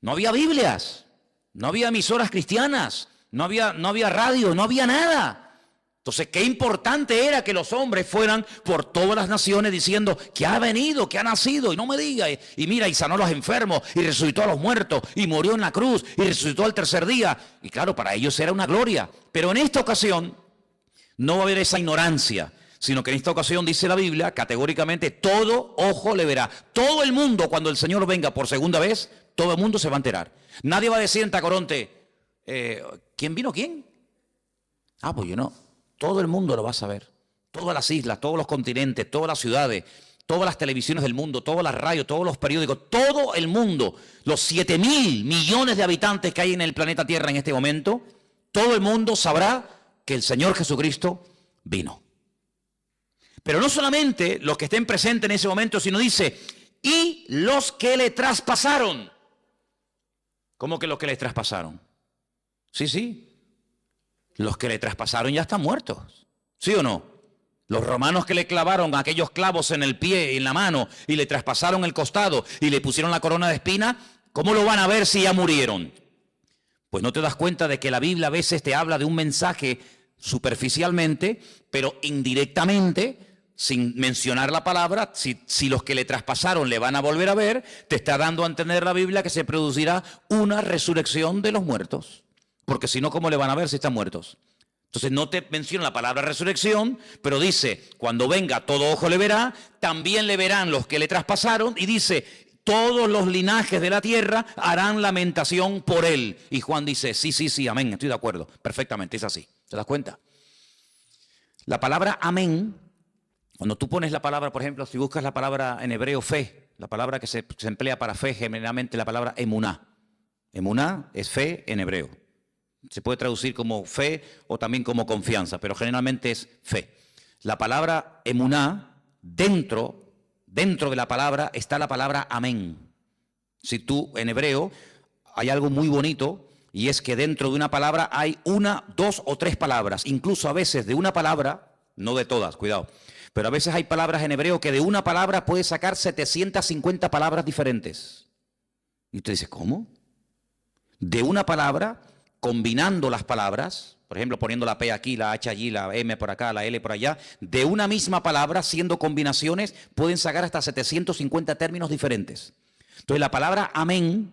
No había Biblias, no había emisoras cristianas, no había radio, no había nada. Entonces, qué importante era que los hombres fueran por todas las naciones diciendo que ha venido, que ha nacido, y no me diga, y mira, y sanó a los enfermos, y resucitó a los muertos, y murió en la cruz, y resucitó al tercer día. Y claro, para ellos era una gloria. Pero en esta ocasión no va a haber esa ignorancia, sino que en esta ocasión dice la Biblia categóricamente: todo ojo le verá. Todo el mundo, cuando el Señor venga por segunda vez, todo el mundo se va a enterar. Nadie va a decir en Tacoronte, ¿quién vino quién? Ah, pues yo no. Todo el mundo lo va a saber. Todas las islas, todos los continentes, todas las ciudades, todas las televisiones del mundo, todas las radios, todos los periódicos, todo el mundo, los 7.000 millones de habitantes que hay en el planeta Tierra en este momento, todo el mundo sabrá que el Señor Jesucristo vino. Pero no solamente los que estén presentes en ese momento, sino dice: y los que le traspasaron. ¿Cómo que los que le traspasaron? Sí. Los que le traspasaron ya están muertos. ¿Sí o no? Los romanos que le clavaron aquellos clavos en el pie y en la mano y le traspasaron el costado y le pusieron la corona de espina, ¿cómo lo van a ver si ya murieron? Pues no te das cuenta de que la Biblia a veces te habla de un mensaje superficialmente, pero indirectamente, sin mencionar la palabra. Si los que le traspasaron le van a volver a ver, te está dando a entender la Biblia que se producirá una resurrección de los muertos. Porque si no, ¿cómo le van a ver si están muertos? Entonces no te menciona la palabra resurrección, pero dice: cuando venga todo ojo le verá, también le verán los que le traspasaron, y dice: todos los linajes de la tierra harán lamentación por él. Y Juan dice: sí, amén, estoy de acuerdo, perfectamente, es así. ¿Te das cuenta? La palabra amén, cuando tú pones la palabra, por ejemplo, si buscas la palabra en hebreo fe, la palabra que se emplea para fe, generalmente la palabra emuná. Emuná es fe en hebreo. Se puede traducir como fe o también como confianza, pero generalmente es fe. La palabra emuná, dentro de la palabra está la palabra amén. Si tú, en hebreo, hay algo muy bonito, y es que dentro de una palabra hay 1, 2 o 3 palabras. Incluso a veces de una palabra, no de todas, cuidado, pero a veces hay palabras en hebreo que de una palabra puedes sacar 750 palabras diferentes. Y usted dice: ¿cómo? De una palabra, combinando las palabras, por ejemplo, poniendo la P aquí, la H allí, la M por acá, la L por allá, de una misma palabra, haciendo combinaciones, pueden sacar hasta 750 términos diferentes. Entonces la palabra amén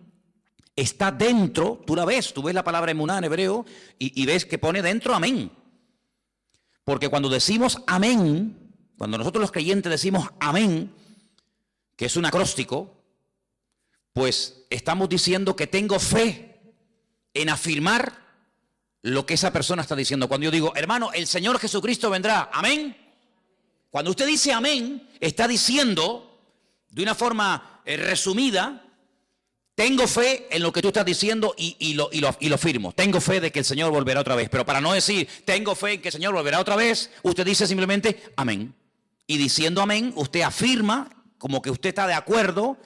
está dentro, tú ves la palabra emuná en hebreo y ves que pone dentro amén. Porque cuando decimos amén, cuando nosotros los creyentes decimos amén, que es un acróstico, pues estamos diciendo que tengo fe en afirmar lo que esa persona está diciendo. Cuando yo digo, hermano, el Señor Jesucristo vendrá, amén. Cuando usted dice amén, está diciendo de una forma resumida, tengo fe en lo que tú estás diciendo y lo firmo. Tengo fe de que el Señor volverá otra vez. Pero para no decir, tengo fe en que el Señor volverá otra vez, usted dice simplemente amén. Y diciendo amén, usted afirma como que usted está de acuerdo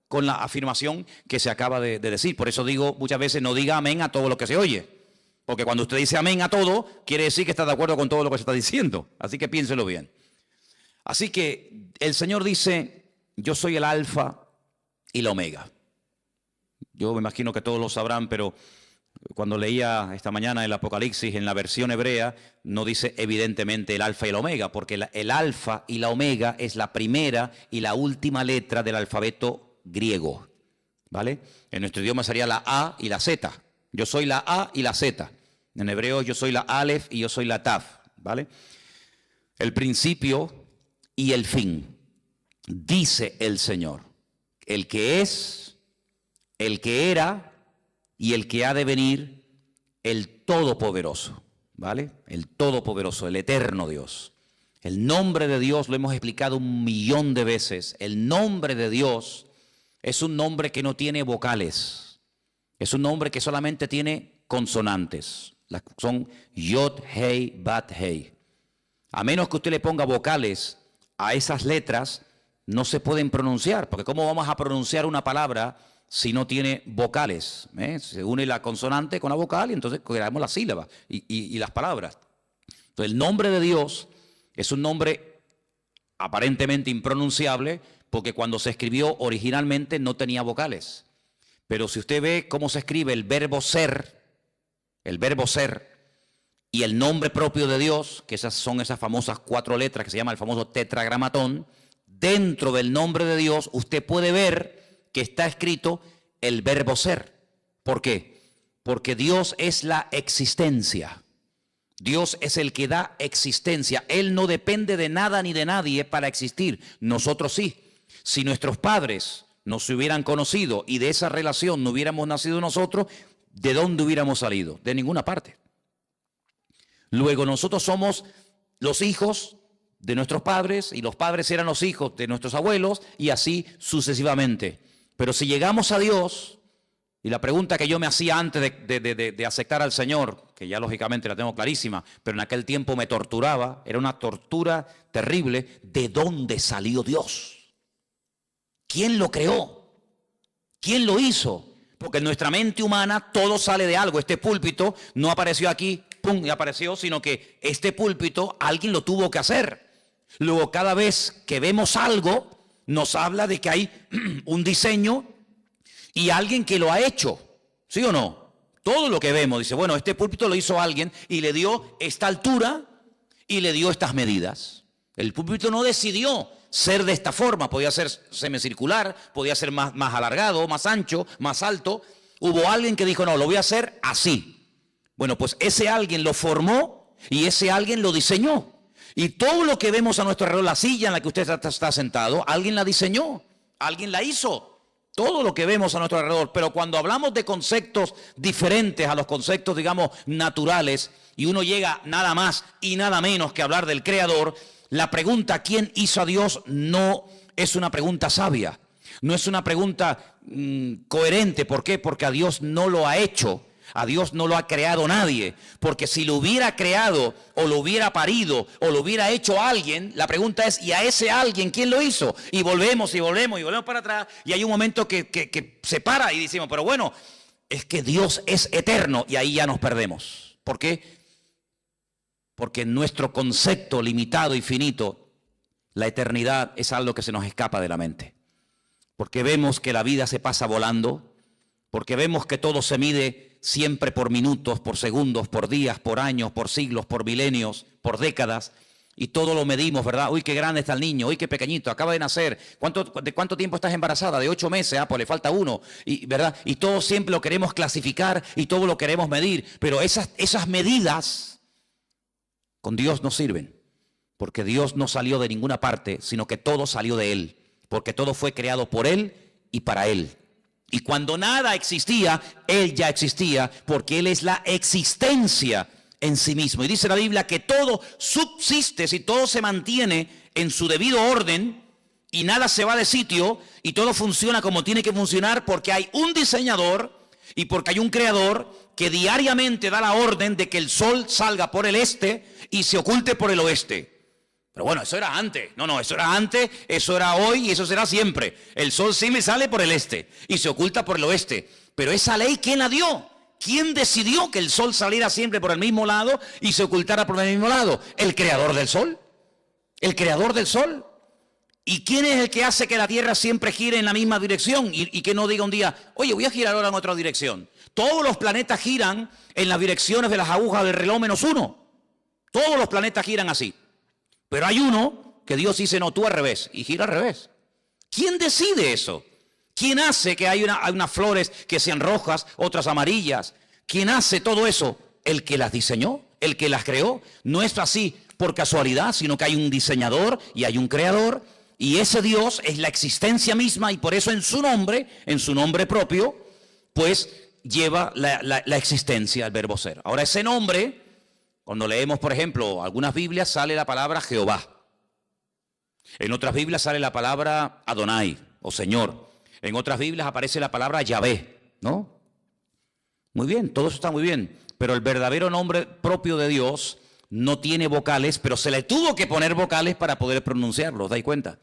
con la afirmación que se acaba de decir. Por eso digo muchas veces, no diga amén a todo lo que se oye. Porque cuando usted dice amén a todo, quiere decir que está de acuerdo con todo lo que se está diciendo. Así que piénselo bien. Así que el Señor dice, yo soy el alfa y la omega. Yo me imagino que todos lo sabrán, pero cuando leía esta mañana el Apocalipsis en la versión hebrea, no dice evidentemente el alfa y el omega, porque el alfa y la omega es la primera y la última letra del alfabeto griego, ¿vale? En nuestro idioma sería la A y la Z. Yo soy la A y la Z. En hebreo yo soy la Aleph y yo soy la Tav, ¿vale? El principio y el fin, dice el Señor, el que es, el que era y el que ha de venir, el Todopoderoso, ¿vale? El Todopoderoso, el eterno Dios. El nombre de Dios lo hemos explicado 1.000.000 de veces. El nombre de Dios es un nombre que no tiene vocales. Es un nombre que solamente tiene consonantes. Son Yod, Hei, Bat, Hei. A menos que usted le ponga vocales a esas letras, no se pueden pronunciar. Porque ¿cómo vamos a pronunciar una palabra si no tiene vocales? Se une la consonante con la vocal y entonces creamos las sílabas y las palabras. Entonces el nombre de Dios es un nombre aparentemente impronunciable porque cuando se escribió originalmente no tenía vocales. Pero si usted ve cómo se escribe el verbo ser y el nombre propio de Dios, que son esas famosas 4 letras que se llama el famoso tetragramatón, dentro del nombre de Dios usted puede ver que está escrito el verbo ser. ¿Por qué? Porque Dios es la existencia. Dios es el que da existencia. Él no depende de nada ni de nadie para existir. Nosotros sí. Si nuestros padres no se hubieran conocido y de esa relación no hubiéramos nacido nosotros, ¿de dónde hubiéramos salido? De ninguna parte. Luego nosotros somos los hijos de nuestros padres y los padres eran los hijos de nuestros abuelos y así sucesivamente. Pero si llegamos a Dios, y la pregunta que yo me hacía antes de aceptar al Señor, que ya lógicamente la tengo clarísima, pero en aquel tiempo me torturaba, era una tortura terrible, ¿de dónde salió Dios? ¿Quién lo creó? ¿Quién lo hizo? Porque en nuestra mente humana todo sale de algo. Este púlpito no apareció aquí, pum, y apareció, sino que este púlpito alguien lo tuvo que hacer. Luego cada vez que vemos algo, nos habla de que hay un diseño y alguien que lo ha hecho, ¿sí o no? Todo lo que vemos, dice, bueno, este púlpito lo hizo alguien y le dio esta altura y le dio estas medidas. El púlpito no decidió ser de esta forma, podía ser semicircular, podía ser más alargado, más ancho, más alto. Hubo alguien que dijo, no, lo voy a hacer así. Bueno, pues ese alguien lo formó y ese alguien lo diseñó. Y todo lo que vemos a nuestro alrededor, la silla en la que usted está sentado, alguien la diseñó, alguien la hizo. Todo lo que vemos a nuestro alrededor. Pero cuando hablamos de conceptos diferentes a los conceptos, digamos, naturales, y uno llega nada más y nada menos que hablar del Creador, la pregunta ¿quién hizo a Dios? No es una pregunta sabia, no es una pregunta coherente. ¿Por qué? Porque a Dios no lo ha hecho, a Dios no lo ha creado nadie. Porque si lo hubiera creado o lo hubiera parido o lo hubiera hecho alguien, la pregunta es ¿y a ese alguien quién lo hizo? Y volvemos para atrás y hay un momento que se para y decimos, pero bueno, es que Dios es eterno y ahí ya nos perdemos. ¿Por qué? Porque en nuestro concepto limitado y finito, la eternidad es algo que se nos escapa de la mente. Porque vemos que la vida se pasa volando, porque vemos que todo se mide siempre por minutos, por segundos, por días, por años, por siglos, por milenios, por décadas. Y todo lo medimos, ¿verdad? Uy, qué grande está el niño, uy, qué pequeñito, acaba de nacer. ¿De cuánto tiempo estás embarazada? De 8 meses, pues le falta 1, ¿verdad? Y todo siempre lo queremos clasificar y todo lo queremos medir. Pero esas medidas con Dios no sirven. Porque Dios no salió de ninguna parte, sino que todo salió de Él. Porque todo fue creado por Él y para Él. Y cuando nada existía, Él ya existía, porque Él es la existencia en sí mismo. Y dice la Biblia que todo subsiste, si todo se mantiene en su debido orden y nada se va de sitio y todo funciona como tiene que funcionar, porque hay un diseñador y porque hay un creador que diariamente da la orden de que el sol salga por el este y se oculte por el oeste. Pero bueno, eso era antes. No, eso era antes, eso era hoy y eso será siempre. El sol sí me sale por el este y se oculta por el oeste. Pero esa ley, ¿quién la dio? ¿Quién decidió que el sol saliera siempre por el mismo lado y se ocultara por el mismo lado? El creador del sol. El creador del sol. ¿Y quién es el que hace que la Tierra siempre gire en la misma dirección? Y que no diga un día, oye, voy a girar ahora en otra dirección. Todos los planetas giran en las direcciones de las agujas del reloj menos uno. Todos los planetas giran así. Pero hay uno que Dios dice, no, tú al revés, y gira al revés. ¿Quién decide eso? ¿Quién hace que hay unas flores que sean rojas, otras amarillas? ¿Quién hace todo eso? El que las diseñó, el que las creó. No es así por casualidad, sino que hay un diseñador y hay un creador. Y ese Dios es la existencia misma, y por eso en su nombre propio, pues lleva la existencia, el verbo ser. Ahora, ese nombre, cuando leemos, por ejemplo, algunas Biblias sale la palabra Jehová. En otras Biblias sale la palabra Adonai, o Señor. En otras Biblias aparece la palabra Yahvé, ¿no? Muy bien, todo eso está muy bien. Pero el verdadero nombre propio de Dios no tiene vocales, pero se le tuvo que poner vocales para poder pronunciarlo, ¿os dais cuenta?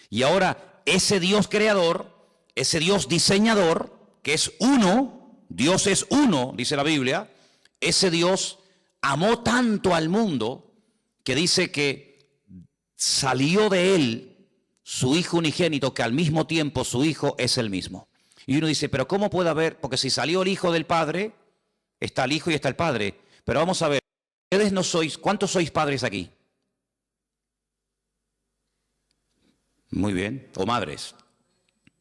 Y ahora, ese Dios creador, ese Dios diseñador, que es uno, Dios es uno, dice la Biblia, ese Dios amó tanto al mundo que dice que salió de él su Hijo unigénito, que al mismo tiempo su Hijo es el mismo. Y uno dice, pero ¿cómo puede haber? Porque si salió el Hijo del Padre, está el Hijo y está el Padre. Pero vamos a ver, ustedes no sois, ¿cuántos sois padres aquí? Muy bien, o madres.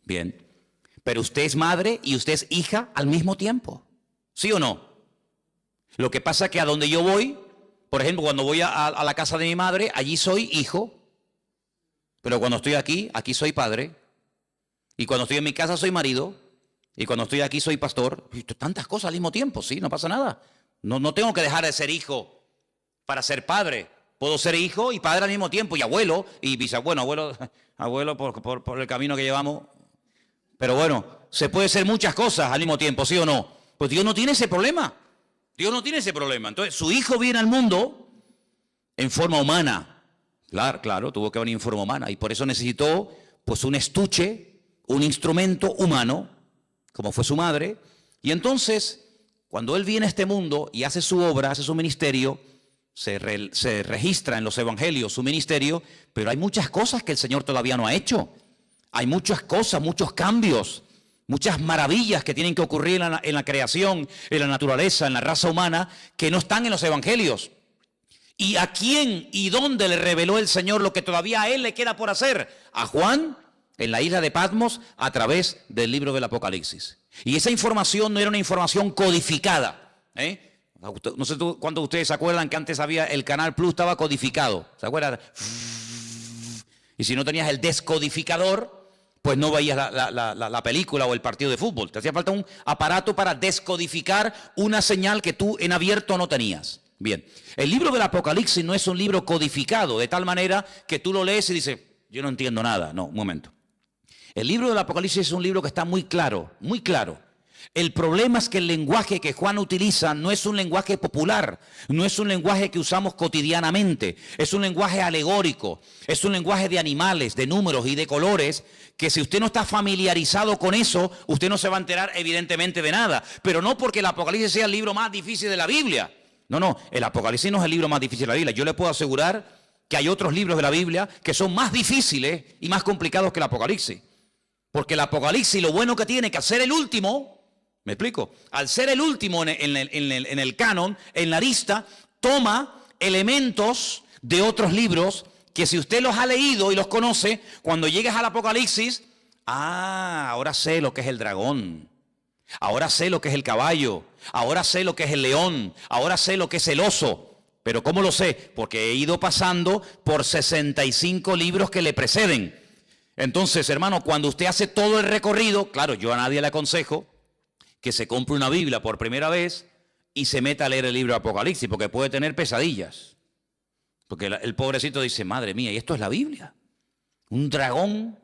Bien. Pero usted es madre y usted es hija al mismo tiempo. ¿Sí o no? Lo que pasa es que a donde yo voy, por ejemplo, cuando voy a la casa de mi madre, allí soy hijo. Pero cuando estoy aquí, aquí soy padre. Y cuando estoy en mi casa soy marido. Y cuando estoy aquí soy pastor. Tantas cosas al mismo tiempo, sí, no pasa nada. No tengo que dejar de ser hijo para ser padre. Puedo ser hijo y padre al mismo tiempo. Y abuelo y bisabuelo. Abuelo por el camino que llevamos. Pero bueno, se puede ser muchas cosas al mismo tiempo, ¿sí o no? Pues Dios no tiene ese problema. Dios no tiene ese problema. Entonces, su Hijo viene al mundo en forma humana. Claro, tuvo que venir en forma humana. Y por eso necesitó, pues, un estuche, un instrumento humano, como fue su madre. Y entonces, cuando Él viene a este mundo y hace su obra, hace su ministerio, se registra en los evangelios su ministerio, pero hay muchas cosas que el Señor todavía no ha hecho. Hay muchas cosas, muchos cambios, muchas maravillas que tienen que ocurrir en la creación, en la naturaleza, en la raza humana, que no están en los evangelios. ¿Y a quién y dónde le reveló el Señor lo que todavía a Él le queda por hacer? A Juan, en la isla de Patmos, a través del libro del Apocalipsis. Y esa información no era una información codificada. No sé cuántos de ustedes se acuerdan que antes había el Canal Plus, estaba codificado. ¿Se acuerdan? Y si no tenías el descodificador, pues no veías la película o el partido de fútbol. Te hacía falta un aparato para descodificar una señal que tú en abierto no tenías. Bien, el libro del Apocalipsis no es un libro codificado, de tal manera que tú lo lees y dices, yo no entiendo nada. No, un momento. El libro del Apocalipsis es un libro que está muy claro, muy claro. El problema es que el lenguaje que Juan utiliza no es un lenguaje popular, no es un lenguaje que usamos cotidianamente, es un lenguaje alegórico, es un lenguaje de animales, de números y de colores, que si usted no está familiarizado con eso, usted no se va a enterar evidentemente de nada. Pero no porque el Apocalipsis sea el libro más difícil de la Biblia. No, el Apocalipsis no es el libro más difícil de la Biblia. Yo le puedo asegurar que hay otros libros de la Biblia que son más difíciles y más complicados que el Apocalipsis. Porque el Apocalipsis, lo bueno que tiene que al ser el último, ¿me explico? Al ser el último en el canon, en la lista, toma elementos de otros libros que si usted los ha leído y los conoce, cuando llegues al Apocalipsis, ahora sé lo que es el dragón, ahora sé lo que es el caballo, ahora sé lo que es el león, ahora sé lo que es el oso. ¿Pero cómo lo sé? Porque he ido pasando por 65 libros que le preceden. Entonces, hermano, cuando usted hace todo el recorrido, claro, yo a nadie le aconsejo que se compre una Biblia por primera vez y se meta a leer el libro de Apocalipsis, porque puede tener pesadillas. Porque el pobrecito dice, madre mía, ¿y esto es la Biblia? Un dragón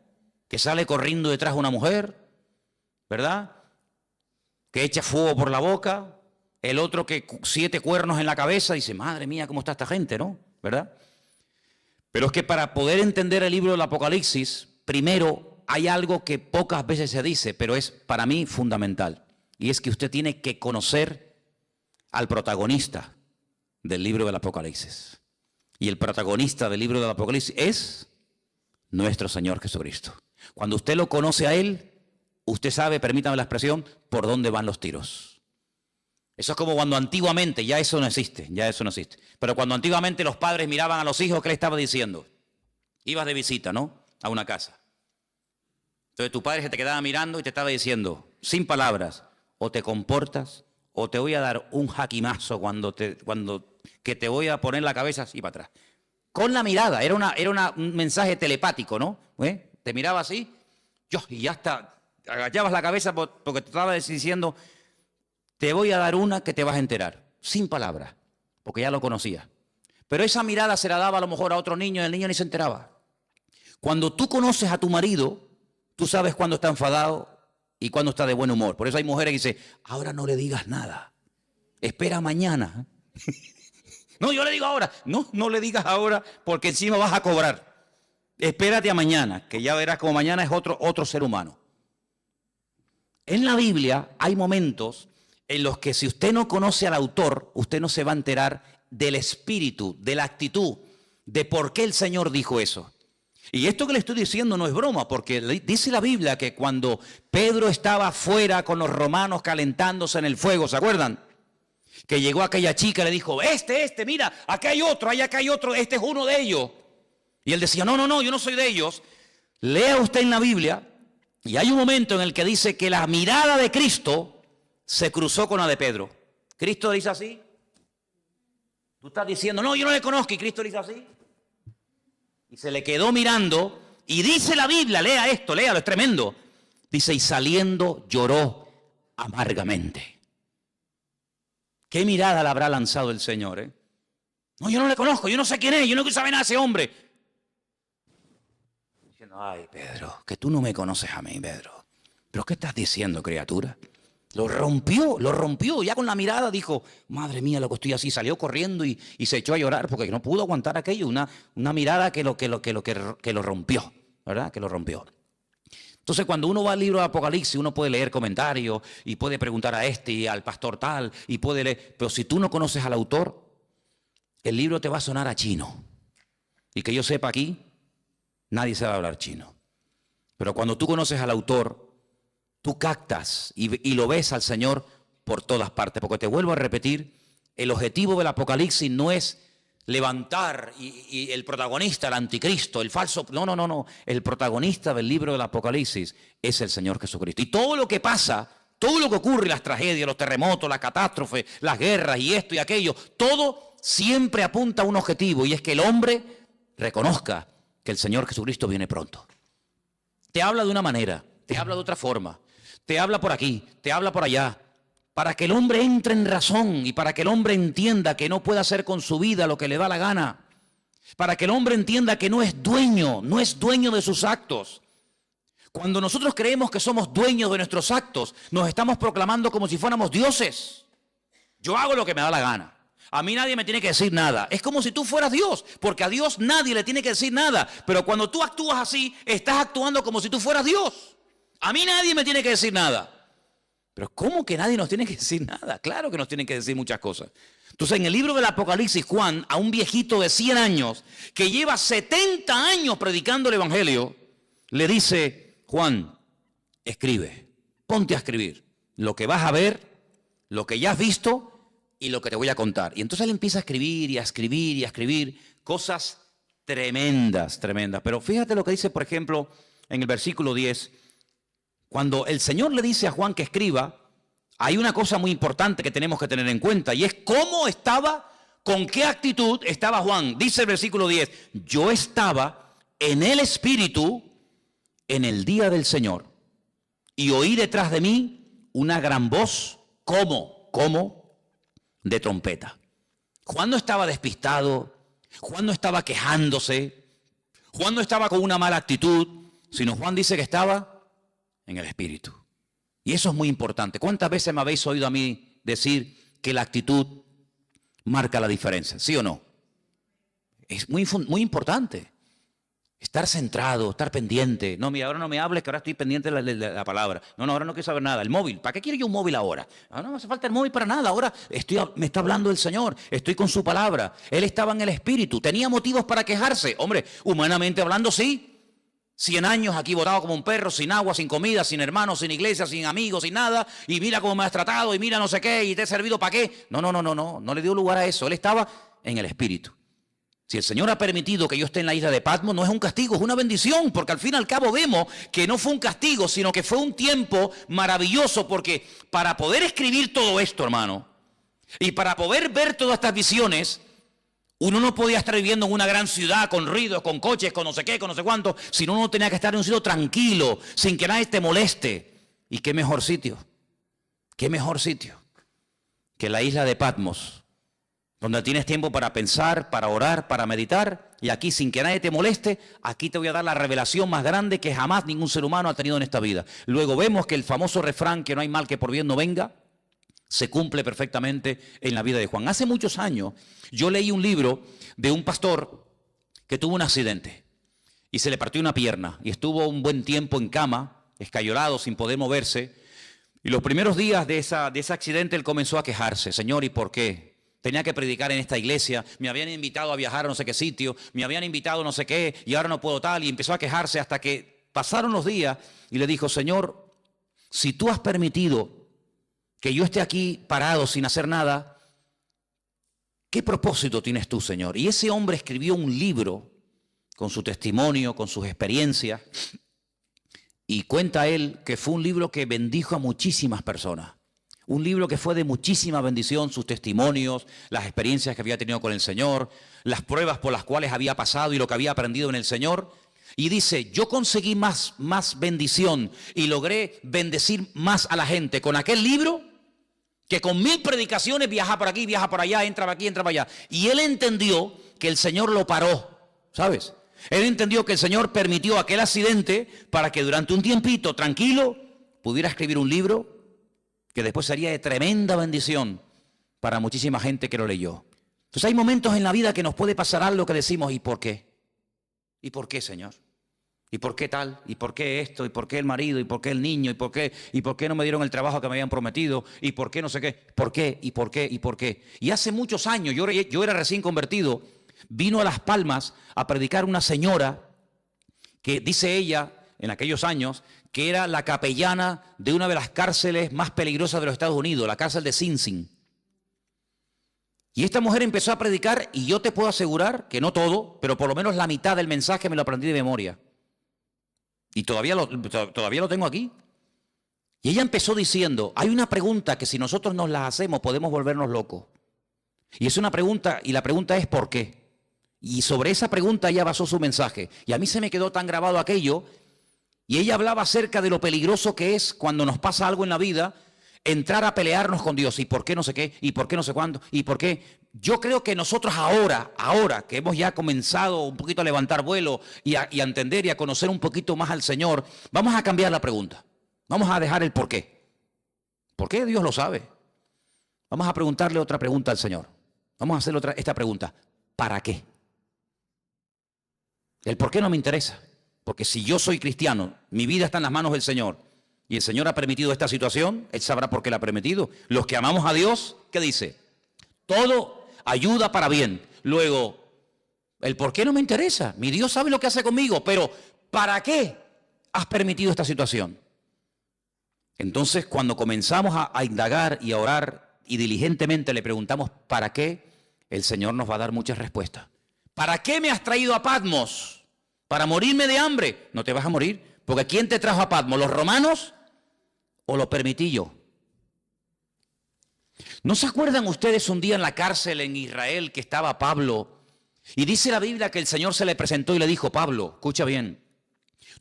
que sale corriendo detrás de una mujer, ¿verdad? Que echa fuego por la boca, el otro que 7 cuernos en la cabeza, dice, madre mía, ¿cómo está esta gente, no? ¿Verdad? Pero es que para poder entender el libro del Apocalipsis, primero hay algo que pocas veces se dice, pero es para mí fundamental. Y es que usted tiene que conocer al protagonista del libro del Apocalipsis. Y el protagonista del libro del Apocalipsis es nuestro Señor Jesucristo. Cuando usted lo conoce a Él, usted sabe, permítame la expresión, por dónde van los tiros. Eso es como cuando antiguamente, ya eso no existe. Pero cuando antiguamente los padres miraban a los hijos, ¿qué le estaba diciendo? Ibas de visita, ¿no? A una casa. Entonces tu padre se te quedaba mirando y te estaba diciendo, sin palabras, o te comportas, o te voy a dar un jaquimazo que te voy a poner la cabeza así para atrás. Con la mirada, era un mensaje telepático, ¿no? Te miraba así, y ya está, agachabas la cabeza porque te estaba diciendo, te voy a dar una que te vas a enterar, sin palabras, porque ya lo conocía. Pero esa mirada se la daba a lo mejor a otro niño y el niño ni se enteraba. Cuando tú conoces a tu marido, tú sabes cuándo está enfadado y cuándo está de buen humor. Por eso hay mujeres que dicen, ahora no le digas nada, espera mañana. No, yo le digo ahora. No le digas ahora porque encima vas a cobrar. Espérate a mañana, que ya verás como mañana es otro ser humano. En la Biblia hay momentos en los que si usted no conoce al autor, usted no se va a enterar del espíritu, de la actitud, de por qué el Señor dijo eso. Y esto que le estoy diciendo no es broma, porque dice la Biblia que cuando Pedro estaba afuera con los romanos calentándose en el fuego, ¿se acuerdan? Que llegó aquella chica y le dijo, mira, acá hay otro, acá hay otro, este es uno de ellos. Y él decía, no, yo no soy de ellos. Lea usted en la Biblia, y hay un momento en el que dice que la mirada de Cristo se cruzó con la de Pedro. Cristo dice así. Tú estás diciendo, no, yo no le conozco, y Cristo dice así. Y se le quedó mirando, y dice la Biblia, lea esto, léalo, es tremendo. Dice, y saliendo lloró amargamente. ¿Qué mirada le habrá lanzado el Señor? No, yo no le conozco, yo no sé quién es, yo no quiero saber nada de ese hombre. Diciendo, ay, Pedro, que tú no me conoces a mí, Pedro. ¿Pero qué estás diciendo, criatura? Lo rompió, ya con la mirada dijo, madre mía, lo que estoy así, salió corriendo y se echó a llorar porque no pudo aguantar aquello, una mirada que lo rompió, ¿verdad? Que lo rompió. Entonces, cuando uno va al libro de Apocalipsis, uno puede leer comentarios y puede preguntar a este y al pastor tal, y puede leer, pero si tú no conoces al autor, el libro te va a sonar a chino. Y que yo sepa aquí, nadie sabe hablar chino. Pero cuando tú conoces al autor, tú captas y lo ves al Señor por todas partes. Porque te vuelvo a repetir, el objetivo del Apocalipsis no es levantar y el protagonista, el anticristo, el falso. No. El protagonista del libro del Apocalipsis es el Señor Jesucristo. Y todo lo que pasa, todo lo que ocurre, las tragedias, los terremotos, las catástrofes, las guerras y esto y aquello, todo siempre apunta a un objetivo, y es que el hombre reconozca que el Señor Jesucristo viene pronto. Te habla de una manera, te habla de otra forma. Te habla por aquí, te habla por allá, para que el hombre entre en razón y para que el hombre entienda que no puede hacer con su vida lo que le da la gana, para que el hombre entienda que no es dueño de sus actos. Cuando nosotros creemos que somos dueños de nuestros actos, nos estamos proclamando como si fuéramos dioses. Yo hago lo que me da la gana. A mí nadie me tiene que decir nada. Es como si tú fueras Dios, porque a Dios nadie le tiene que decir nada. Pero cuando tú actúas así, estás actuando como si tú fueras Dios. A mí nadie me tiene que decir nada. Pero ¿cómo que nadie nos tiene que decir nada? Claro que nos tienen que decir muchas cosas. Entonces, en el libro del Apocalipsis, Juan, a un viejito de 100 años, que lleva 70 años predicando el Evangelio, le dice, Juan, escribe, ponte a escribir lo que vas a ver, lo que ya has visto y lo que te voy a contar. Y entonces él empieza a escribir y a escribir y a escribir cosas tremendas, tremendas. Pero fíjate lo que dice, por ejemplo, en el versículo 10. Cuando el Señor le dice a Juan que escriba, hay una cosa muy importante que tenemos que tener en cuenta, y es cómo estaba, con qué actitud estaba Juan. Dice el versículo 10, yo estaba en el Espíritu en el día del Señor, y oí detrás de mí una gran voz, como de trompeta. Juan no estaba despistado, Juan no estaba quejándose, Juan no estaba con una mala actitud, sino Juan dice que estaba en el Espíritu. Y eso es muy importante. ¿Cuántas veces me habéis oído a mí decir que la actitud marca la diferencia? ¿Sí o no? Es muy importante. Estar centrado, estar pendiente. No, mira, ahora no me hables, que ahora estoy pendiente de la palabra. No, ahora no quiero saber nada. El móvil, ¿para qué quiero yo un móvil ahora? No me hace falta el móvil para nada. Ahora me está hablando el Señor. Estoy con su palabra. Él estaba en el Espíritu. ¿Tenía motivos para quejarse? Hombre, humanamente hablando, sí. 100 años aquí botado como un perro, sin agua, sin comida, sin hermanos, sin iglesia, sin amigos, sin nada. Y mira cómo me has tratado, y mira no sé qué, y te he servido para qué. No le dio lugar a eso. Él estaba en el Espíritu. Si el Señor ha permitido que yo esté en la isla de Patmos, no es un castigo, es una bendición, porque al fin y al cabo vemos que no fue un castigo, sino que fue un tiempo maravilloso, porque para poder escribir todo esto, hermano, y para poder ver todas estas visiones, uno no podía estar viviendo en una gran ciudad con ruidos, con coches, con no sé qué, con no sé cuánto, sino uno tenía que estar en un sitio tranquilo, sin que nadie te moleste. ¿Y qué mejor sitio? ¿Qué mejor sitio que la isla de Patmos, donde tienes tiempo para pensar, para orar, para meditar? Y aquí, sin que nadie te moleste, aquí te voy a dar la revelación más grande que jamás ningún ser humano ha tenido en esta vida. Luego vemos que el famoso refrán, que no hay mal que por bien no venga, se cumple perfectamente en la vida de Juan. Hace muchos años yo leí un libro de un pastor que tuvo un accidente y se le partió una pierna y estuvo un buen tiempo en cama, escayolado, sin poder moverse. Y los primeros días de ese accidente él comenzó a quejarse. Señor, ¿y por qué? Tenía que predicar en esta iglesia, me habían invitado a viajar a no sé qué sitio, me habían invitado a no sé qué y ahora no puedo tal. Y empezó a quejarse hasta que pasaron los días y le dijo, Señor, si tú has permitido que yo esté aquí parado sin hacer nada, ¿qué propósito tienes tú, Señor? Y ese hombre escribió un libro con su testimonio, con sus experiencias, y cuenta él que fue un libro que bendijo a muchísimas personas. Un libro que fue de muchísima bendición, sus testimonios, las experiencias que había tenido con el Señor, las pruebas por las cuales había pasado y lo que había aprendido en el Señor. Y dice, yo conseguí más bendición y logré bendecir más a la gente con aquel libro que con 1000 predicaciones, viaja por aquí, viaja por allá, entra por aquí, entra para allá. Y él entendió que el Señor lo paró, ¿sabes? Él entendió que el Señor permitió aquel accidente para que durante un tiempito tranquilo pudiera escribir un libro que después sería de tremenda bendición para muchísima gente que lo leyó. Entonces hay momentos en la vida que nos puede pasar algo que decimos, ¿y por qué? ¿Y por qué, Señor? ¿Y por qué tal? ¿Y por qué esto? ¿Y por qué el marido? ¿Y por qué el niño? ¿Y por qué no me dieron el trabajo que me habían prometido? ¿Y por qué no sé qué? ¿Por qué? ¿Y por qué? ¿Y por qué? Y hace muchos años, yo era recién convertido, vino a Las Palmas a predicar una señora que dice ella, en aquellos años, que era la capellana de una de las cárceles más peligrosas de los Estados Unidos, la cárcel de Sing Sing. Y esta mujer empezó a predicar y yo te puedo asegurar que no todo, pero por lo menos la mitad del mensaje me lo aprendí de memoria. Y todavía lo tengo aquí. Y ella empezó diciendo, hay una pregunta que si nosotros nos la hacemos podemos volvernos locos. Y es una pregunta, y la pregunta es ¿por qué? Y sobre esa pregunta ella basó su mensaje. Y a mí se me quedó tan grabado aquello. Y ella hablaba acerca de lo peligroso que es cuando nos pasa algo en la vida, entrar a pelearnos con Dios. ¿Y por qué no sé qué? ¿Y por qué no sé cuándo? ¿Y por qué? Yo creo que nosotros ahora que hemos ya comenzado un poquito a levantar vuelo y a entender y a conocer un poquito más al Señor, vamos a cambiar la pregunta. Vamos a dejar el por qué. ¿Por qué? Dios lo sabe. Vamos a preguntarle otra pregunta al Señor. Vamos a hacerle esta pregunta. ¿Para qué? El por qué no me interesa. Porque si yo soy cristiano, mi vida está en las manos del Señor y el Señor ha permitido esta situación, Él sabrá por qué la ha permitido. Los que amamos a Dios, ¿qué dice? Todo ayuda para bien. Luego, el por qué no me interesa. Mi Dios sabe lo que hace conmigo, pero ¿para qué has permitido esta situación? Entonces, cuando comenzamos a indagar y a orar y diligentemente le preguntamos ¿para qué?, el Señor nos va a dar muchas respuestas. ¿Para qué me has traído a Patmos? ¿Para morirme de hambre? No te vas a morir, porque ¿quién te trajo a Patmos? ¿Los romanos o lo permití yo? ¿No se acuerdan ustedes un día en la cárcel en Israel que estaba Pablo? Y dice la Biblia que el Señor se le presentó y le dijo: Pablo, escucha bien,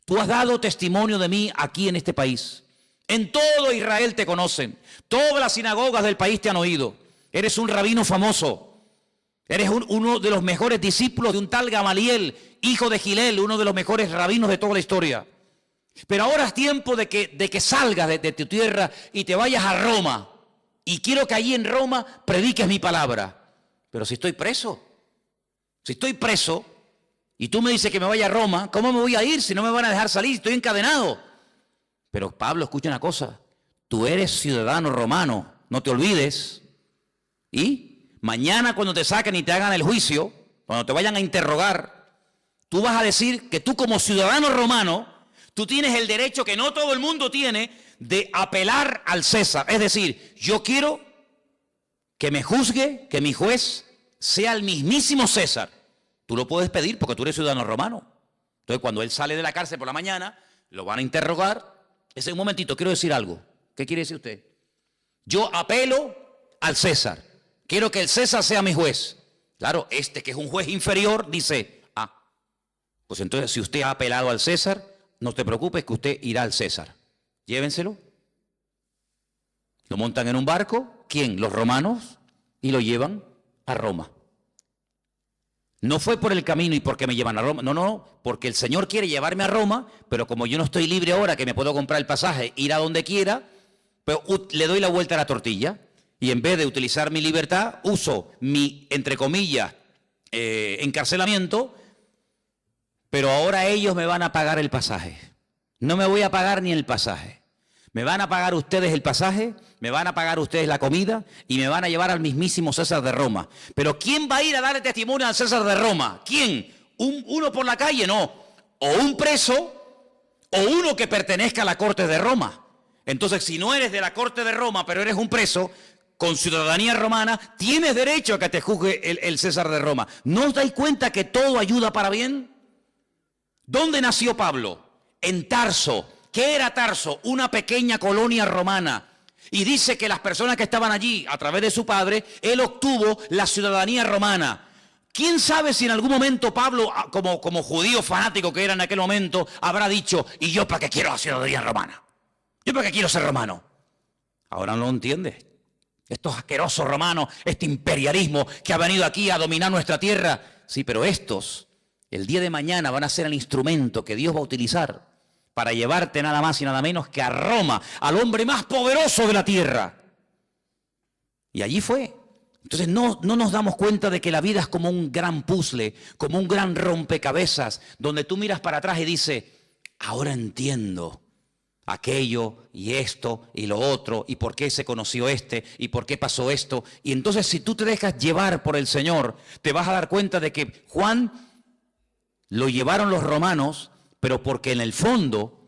tú has dado testimonio de mí aquí en este país. En todo Israel te conocen. Todas las sinagogas del país te han oído. Eres un rabino famoso. Eres uno de los mejores discípulos de un tal Gamaliel, hijo de Gilel, uno de los mejores rabinos de toda la historia. Pero ahora es tiempo de que salgas de tu tierra y te vayas a Roma. Y quiero que allí en Roma prediques mi palabra. Pero si estoy preso y tú me dices que me vaya a Roma, ¿cómo me voy a ir si no me van a dejar salir? Estoy encadenado. Pero Pablo, escucha una cosa, tú eres ciudadano romano, no te olvides. Y mañana cuando te saquen y te hagan el juicio, cuando te vayan a interrogar, tú vas a decir que tú como ciudadano romano, tú tienes el derecho que no todo el mundo tiene de apelar al César. Es decir, yo quiero que me juzgue, que mi juez sea el mismísimo César. Tú lo puedes pedir porque tú eres ciudadano romano. Entonces cuando él sale de la cárcel por la mañana, lo van a interrogar. Un momentito, quiero decir algo. ¿Qué quiere decir usted? Yo apelo al César. Quiero que el César sea mi juez. Claro, este que es un juez inferior dice, pues entonces si usted ha apelado al César, no te preocupes que usted irá al César. Llévenselo. Lo montan en un barco. ¿Quién? Los romanos. Y lo llevan a Roma. No fue por el camino y porque me llevan a Roma. No, porque el Señor quiere llevarme a Roma, pero como yo no estoy libre ahora, que me puedo comprar el pasaje, ir a donde quiera, pues le doy la vuelta a la tortilla. Y en vez de utilizar mi libertad, uso mi, entre comillas, encarcelamiento, pero ahora ellos me van a pagar el pasaje. No me voy a pagar ni el pasaje. Me van a pagar ustedes el pasaje, me van a pagar ustedes la comida y me van a llevar al mismísimo César de Roma. Pero ¿quién va a ir a darle testimonio al César de Roma? ¿Quién? ¿Uno por la calle? No. O un preso o uno que pertenezca a la corte de Roma. Entonces, si no eres de la corte de Roma, pero eres un preso con ciudadanía romana, tienes derecho a que te juzgue el César de Roma. ¿No os dais cuenta que todo ayuda para bien? ¿Dónde nació Pablo? En Tarso. ¿Qué era Tarso? Una pequeña colonia romana. Y dice que las personas que estaban allí, a través de su padre, él obtuvo la ciudadanía romana. ¿Quién sabe si en algún momento Pablo, como judío fanático que era en aquel momento, habrá dicho, ¿y yo para qué quiero la ciudadanía romana? ¿Yo para qué quiero ser romano? Ahora no lo entiendes. Estos asquerosos romanos, este imperialismo que ha venido aquí a dominar nuestra tierra. Sí, pero estos, el día de mañana van a ser el instrumento que Dios va a utilizar para llevarte nada más y nada menos que a Roma, al hombre más poderoso de la tierra. Y allí fue. Entonces no nos damos cuenta de que la vida es como un gran puzzle, como un gran rompecabezas, donde tú miras para atrás y dices, ahora entiendo aquello y esto y lo otro, y por qué se conoció este, y por qué pasó esto. Y entonces si tú te dejas llevar por el Señor, te vas a dar cuenta de que Juan lo llevaron los romanos, pero porque en el fondo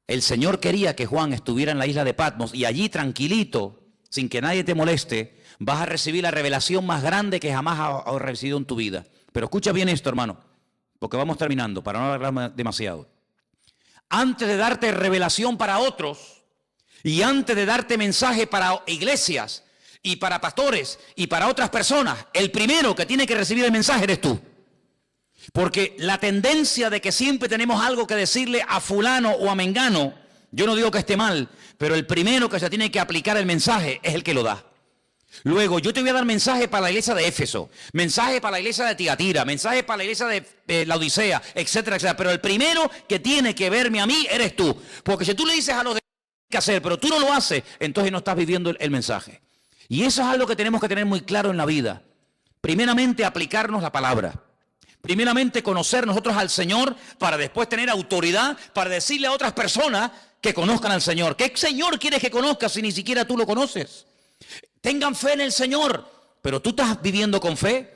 el Señor quería que Juan estuviera en la isla de Patmos y allí tranquilito, sin que nadie te moleste, vas a recibir la revelación más grande que jamás has recibido en tu vida. Pero escucha bien esto, hermano, porque vamos terminando, para no alargar demasiado. Antes de darte revelación para otros y antes de darte mensaje para iglesias y para pastores y para otras personas, el primero que tiene que recibir el mensaje eres tú. Porque la tendencia de que siempre tenemos algo que decirle a fulano o a mengano, yo no digo que esté mal, pero el primero que se tiene que aplicar el mensaje es el que lo da. Luego, yo te voy a dar mensaje para la iglesia de Éfeso, mensaje para la iglesia de Tiatira, mensaje para la iglesia de la Odisea, etcétera, etcétera. Pero el primero que tiene que verme a mí eres tú. Porque si tú le dices a los demás qué hacer, pero tú no lo haces, entonces no estás viviendo el mensaje. Y eso es algo que tenemos que tener muy claro en la vida. Primeramente, aplicarnos la palabra. Primeramente, conocer nosotros al Señor para después tener autoridad para decirle a otras personas que conozcan al Señor. ¿Qué Señor quieres que conozcas si ni siquiera tú lo conoces? Tengan fe en el Señor, pero tú estás viviendo con fe.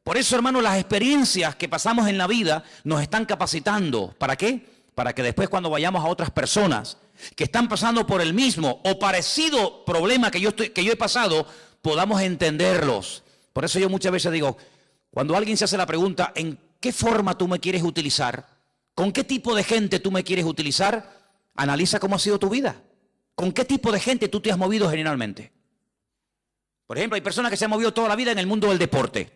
Por eso, hermanos, las experiencias que pasamos en la vida nos están capacitando. ¿Para qué? Para que después cuando vayamos a otras personas que están pasando por el mismo o parecido problema que yo he pasado, podamos entenderlos. Por eso yo muchas veces digo, cuando alguien se hace la pregunta, ¿en qué forma tú me quieres utilizar? ¿Con qué tipo de gente tú me quieres utilizar? Analiza cómo ha sido tu vida. ¿Con qué tipo de gente tú te has movido generalmente? Por ejemplo, hay personas que se han movido toda la vida en el mundo del deporte.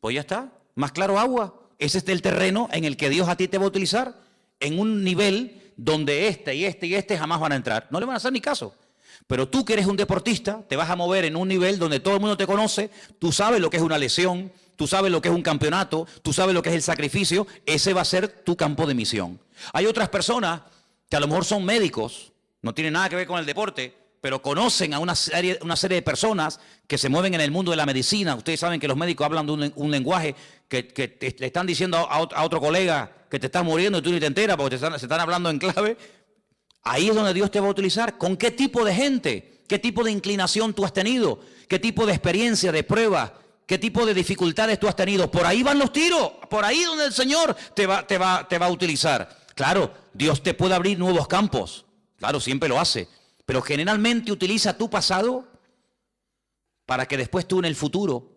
Pues ya está, más claro agua. Ese es el terreno en el que Dios a ti te va a utilizar en un nivel donde este jamás van a entrar. No le van a hacer ni caso. Pero tú que eres un deportista, te vas a mover en un nivel donde todo el mundo te conoce, tú sabes lo que es una lesión, tú sabes lo que es un campeonato, tú sabes lo que es el sacrificio, ese va a ser tu campo de misión. Hay otras personas que a lo mejor son médicos, no tienen nada que ver con el deporte, pero conocen a una serie de personas que se mueven en el mundo de la medicina. Ustedes saben que los médicos hablan de un lenguaje que le están diciendo a otro colega que te estás muriendo y tú ni te enteras porque se están hablando en clave. Ahí es donde Dios te va a utilizar. ¿Con qué tipo de gente? ¿Qué tipo de inclinación tú has tenido? ¿Qué tipo de experiencia, de prueba? ¿Qué tipo de dificultades tú has tenido? Por ahí van los tiros. Por ahí donde el Señor te va a utilizar. Claro, Dios te puede abrir nuevos campos. Claro, siempre lo hace. Pero generalmente utiliza tu pasado para que después tú en el futuro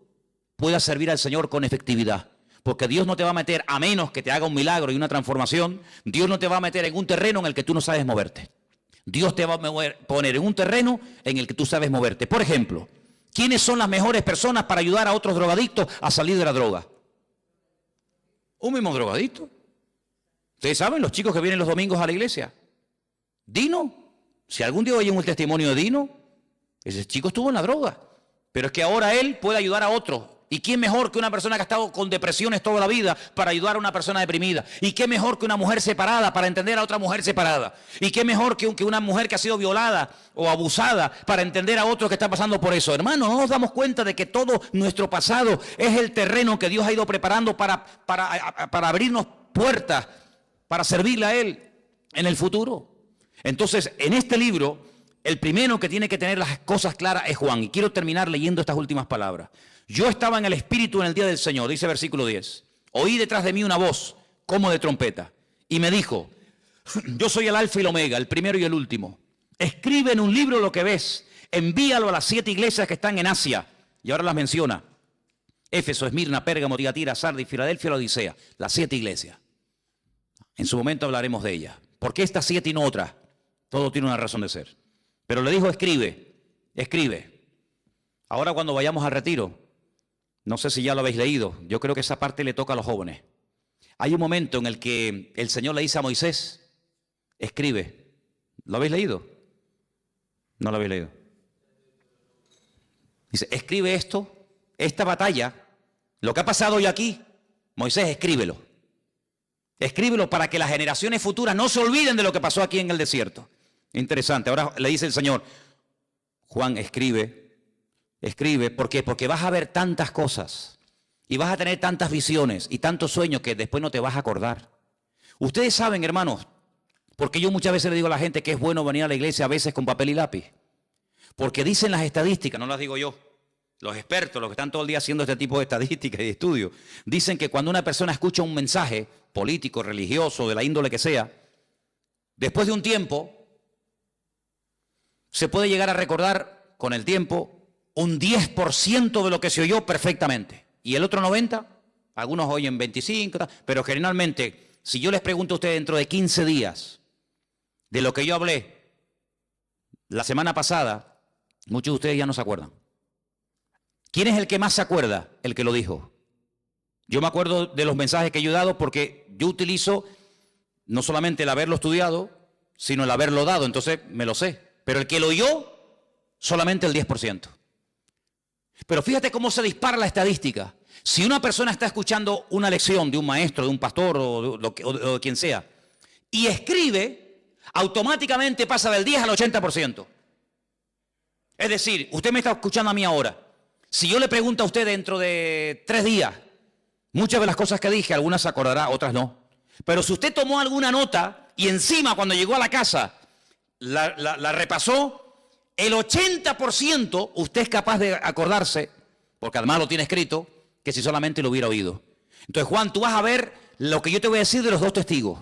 puedas servir al Señor con efectividad. Porque Dios no te va a meter, a menos que te haga un milagro y una transformación, Dios no te va a meter en un terreno en el que tú no sabes moverte. Dios te va a poner en un terreno en el que tú sabes moverte. Por ejemplo, ¿quiénes son las mejores personas para ayudar a otros drogadictos a salir de la droga? Un mismo drogadicto. Ustedes saben, los chicos que vienen los domingos a la iglesia. Dino. Si algún día oyen un testimonio de Dino, ese chico estuvo en la droga. Pero es que ahora él puede ayudar a otros. ¿Y quién mejor que una persona que ha estado con depresiones toda la vida para ayudar a una persona deprimida? ¿Y qué mejor que una mujer separada para entender a otra mujer separada? ¿Y qué mejor que una mujer que ha sido violada o abusada para entender a otro que está pasando por eso? Hermano, no nos damos cuenta de que todo nuestro pasado es el terreno que Dios ha ido preparando para abrirnos puertas, para servirle a Él en el futuro. Entonces, en este libro, el primero que tiene que tener las cosas claras es Juan. Y quiero terminar leyendo estas últimas palabras. Yo estaba en el Espíritu en el día del Señor, dice versículo 10. Oí detrás de mí una voz, como de trompeta, y me dijo, yo soy el Alfa y el Omega, el primero y el último. Escribe en un libro lo que ves, envíalo a las 7 iglesias que están en Asia. Y ahora las menciona. Éfeso, Esmirna, Pérgamo, Tiatira, Sardis, Filadelfia, la Odisea. Las 7 iglesias. En su momento hablaremos de ellas. ¿Por qué estas 7 y no otras? Todo tiene una razón de ser. Pero le dijo, escribe, escribe. Ahora cuando vayamos al retiro, no sé si ya lo habéis leído, yo creo que esa parte le toca a los jóvenes. Hay un momento en el que el Señor le dice a Moisés, escribe. ¿Lo habéis leído? No lo habéis leído. Dice, escribe esto, esta batalla, lo que ha pasado hoy aquí, Moisés, escríbelo. Escríbelo para que las generaciones futuras no se olviden de lo que pasó aquí en el desierto. Interesante. Ahora le dice el Señor, Juan, escribe. ¿Por qué? Porque vas a ver tantas cosas y vas a tener tantas visiones y tantos sueños que después no te vas a acordar. Ustedes saben, hermanos, porque yo muchas veces le digo a la gente que es bueno venir a la iglesia a veces con papel y lápiz. Porque dicen las estadísticas, no las digo yo, los expertos, los que están todo el día haciendo este tipo de estadísticas y de estudios, dicen que cuando una persona escucha un mensaje político, religioso, de la índole que sea, después de un tiempo, se puede llegar a recordar con el tiempo un 10% de lo que se oyó perfectamente. Y el otro 90%, algunos oyen 25%, pero generalmente, si yo les pregunto a ustedes dentro de 15 días de lo que yo hablé la semana pasada, muchos de ustedes ya no se acuerdan. ¿Quién es el que más se acuerda? El que lo dijo. Yo me acuerdo de los mensajes que yo he dado porque yo utilizo no solamente el haberlo estudiado, sino el haberlo dado, entonces me lo sé. Pero el que lo oyó, solamente el 10%. Pero fíjate cómo se dispara la estadística. Si una persona está escuchando una lección de un maestro, de un pastor o de quien sea, y escribe, automáticamente pasa del 10 al 80%. Es decir, usted me está escuchando a mí ahora. Si yo le pregunto a usted dentro de 3 días, muchas de las cosas que dije, algunas se acordará, otras no. Pero si usted tomó alguna nota y encima cuando llegó a la casa la repasó, el 80% usted es capaz de acordarse, porque además lo tiene escrito, que si solamente lo hubiera oído. Entonces, Juan, tú vas a ver lo que yo te voy a decir de los 2 testigos.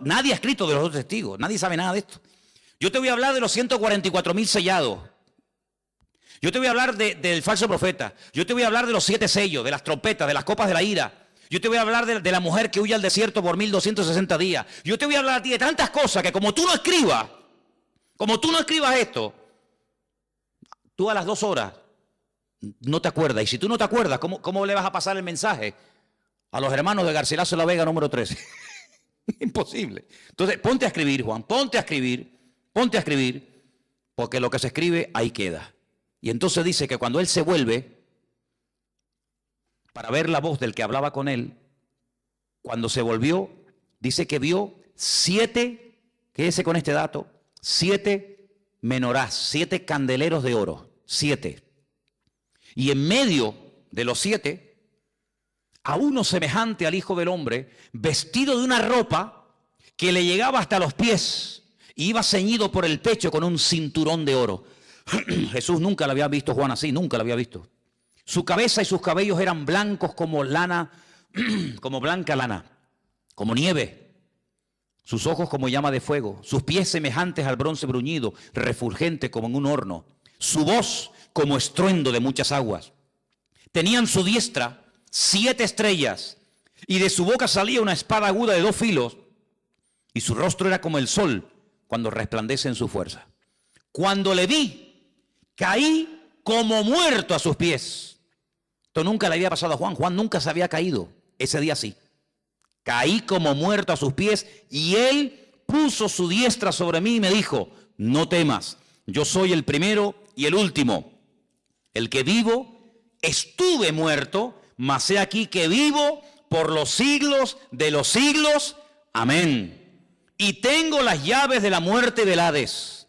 Nadie ha escrito de los dos testigos, nadie sabe nada de esto. Yo te voy a hablar de los 144,000 sellados. Yo te voy a hablar del falso profeta. Yo te voy a hablar de los 7 sellos, de las trompetas, de las copas de la ira. Yo te voy a hablar de la mujer que huye al desierto por 1260 días. Yo te voy a hablar a ti de tantas cosas que como tú no escribas esto, tú a las 2 horas no te acuerdas. Y si tú no te acuerdas, ¿cómo le vas a pasar el mensaje a los hermanos de Garcilaso de la Vega número 13? Imposible. Entonces, ponte a escribir, Juan, ponte a escribir, porque lo que se escribe ahí queda. Y entonces dice que cuando él se vuelve para ver la voz del que hablaba con él, cuando se volvió, dice que vio 7, quédese con este dato, 7 menorás, 7 candeleros de oro, 7. Y en medio de los 7, a uno semejante al Hijo del Hombre, vestido de una ropa que le llegaba hasta los pies y iba ceñido por el pecho con un cinturón de oro. Jesús nunca lo había visto, Juan, así, nunca lo había visto. Su cabeza y sus cabellos eran blancos como lana, como blanca lana, como nieve. Sus ojos como llama de fuego, sus pies semejantes al bronce bruñido, refulgente como en un horno. Su voz como estruendo de muchas aguas. Tenía en su diestra 7 estrellas, y de su boca salía una espada aguda de 2 filos, y su rostro era como el sol cuando resplandece en su fuerza. Cuando le vi, caí como muerto a sus pies. Esto nunca le había pasado a Juan. Juan nunca se había caído. Ese día sí. Caí como muerto a sus pies, y él puso su diestra sobre mí y me dijo: no temas, yo soy el primero y el último, el que vivo. Estuve muerto, mas he aquí que vivo por los siglos de los siglos. Amén. Y tengo las llaves de la muerte y del Hades.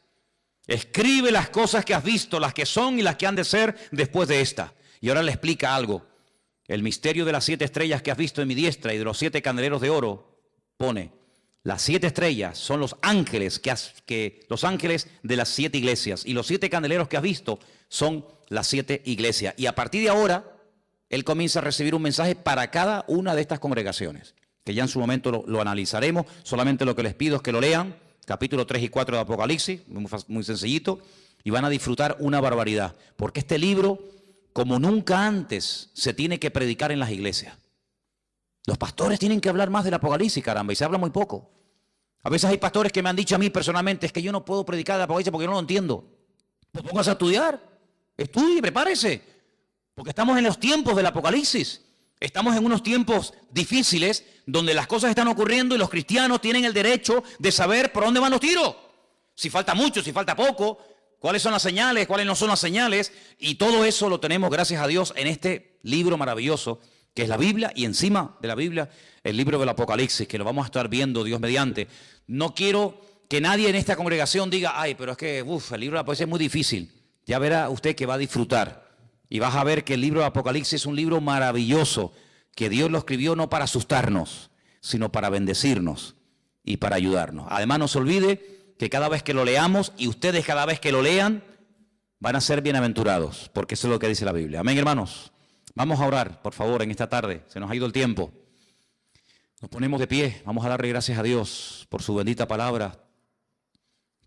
Escribe las cosas que has visto, las que son y las que han de ser después de esta. Y ahora le explica algo. El misterio de las 7 estrellas que has visto en mi diestra y de los 7 candeleros de oro, pone: las 7 estrellas son los ángeles los ángeles de las 7 iglesias, y los 7 candeleros que has visto son las 7 iglesias. Y a partir de ahora, él comienza a recibir un mensaje para cada una de estas congregaciones, que ya en su momento lo analizaremos. Solamente lo que les pido es que lo lean, capítulo 3 y 4 de Apocalipsis, muy sencillito, y van a disfrutar una barbaridad, porque este libro, como nunca antes, se tiene que predicar en las iglesias. Los pastores tienen que hablar más del Apocalipsis, caramba, y se habla muy poco. A veces hay pastores que me han dicho a mí personalmente: es que yo no puedo predicar el Apocalipsis porque yo no lo entiendo. Pues póngase a estudiar, estudie, prepárese, porque estamos en los tiempos del Apocalipsis. Estamos en unos tiempos difíciles donde las cosas están ocurriendo y los cristianos tienen el derecho de saber por dónde van los tiros. Si falta mucho, si falta poco, cuáles son las señales, cuáles no son las señales. Y todo eso lo tenemos, gracias a Dios, en este libro maravilloso que es la Biblia, y encima de la Biblia el libro del Apocalipsis, que lo vamos a estar viendo, Dios mediante. No quiero que nadie en esta congregación diga: ay, pero es que el libro del Apocalipsis es muy difícil. Ya verá usted que va a disfrutar. Y vas a ver que el libro de Apocalipsis es un libro maravilloso, que Dios lo escribió no para asustarnos, sino para bendecirnos y para ayudarnos. Además, no se olvide que cada vez que lo leamos, y ustedes cada vez que lo lean, van a ser bienaventurados, porque eso es lo que dice la Biblia. Amén, hermanos. Vamos a orar, por favor, en esta tarde. Se nos ha ido el tiempo. Nos ponemos de pie. Vamos a darle gracias a Dios por su bendita palabra.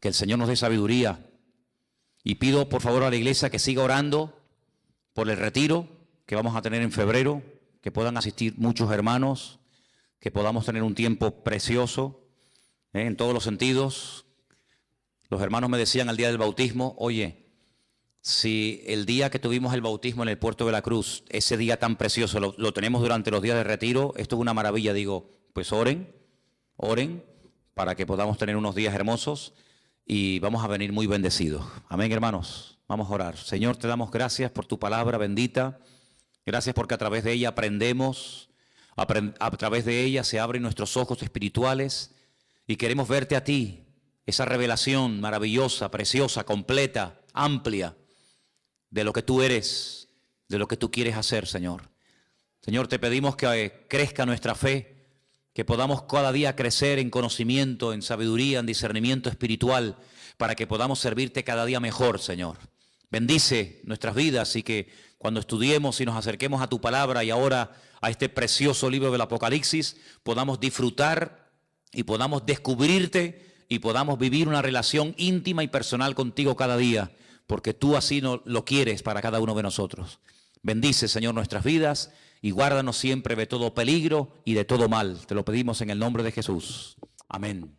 Que el Señor nos dé sabiduría. Y pido, por favor, a la iglesia que siga orando por el retiro que vamos a tener en febrero, que puedan asistir muchos hermanos, que podamos tener un tiempo precioso, en todos los sentidos. Los hermanos me decían al día del bautismo: oye, si el día que tuvimos el bautismo en el Puerto de la Cruz, ese día tan precioso, lo tenemos durante los días de retiro, esto es una maravilla. Digo, pues oren para que podamos tener unos días hermosos y vamos a venir muy bendecidos. Amén, hermanos. Vamos a orar. Señor, te damos gracias por tu palabra bendita. Gracias porque a través de ella aprendemos, a través de ella se abren nuestros ojos espirituales y queremos verte a ti, esa revelación maravillosa, preciosa, completa, amplia de lo que tú eres, de lo que tú quieres hacer, Señor. Señor, te pedimos que crezca nuestra fe, que podamos cada día crecer en conocimiento, en sabiduría, en discernimiento espiritual, para que podamos servirte cada día mejor, Señor. Bendice nuestras vidas y que cuando estudiemos y nos acerquemos a tu palabra y ahora a este precioso libro del Apocalipsis, podamos disfrutar y podamos descubrirte y podamos vivir una relación íntima y personal contigo cada día, porque tú así lo quieres para cada uno de nosotros. Bendice, Señor, nuestras vidas y guárdanos siempre de todo peligro y de todo mal. Te lo pedimos en el nombre de Jesús. Amén.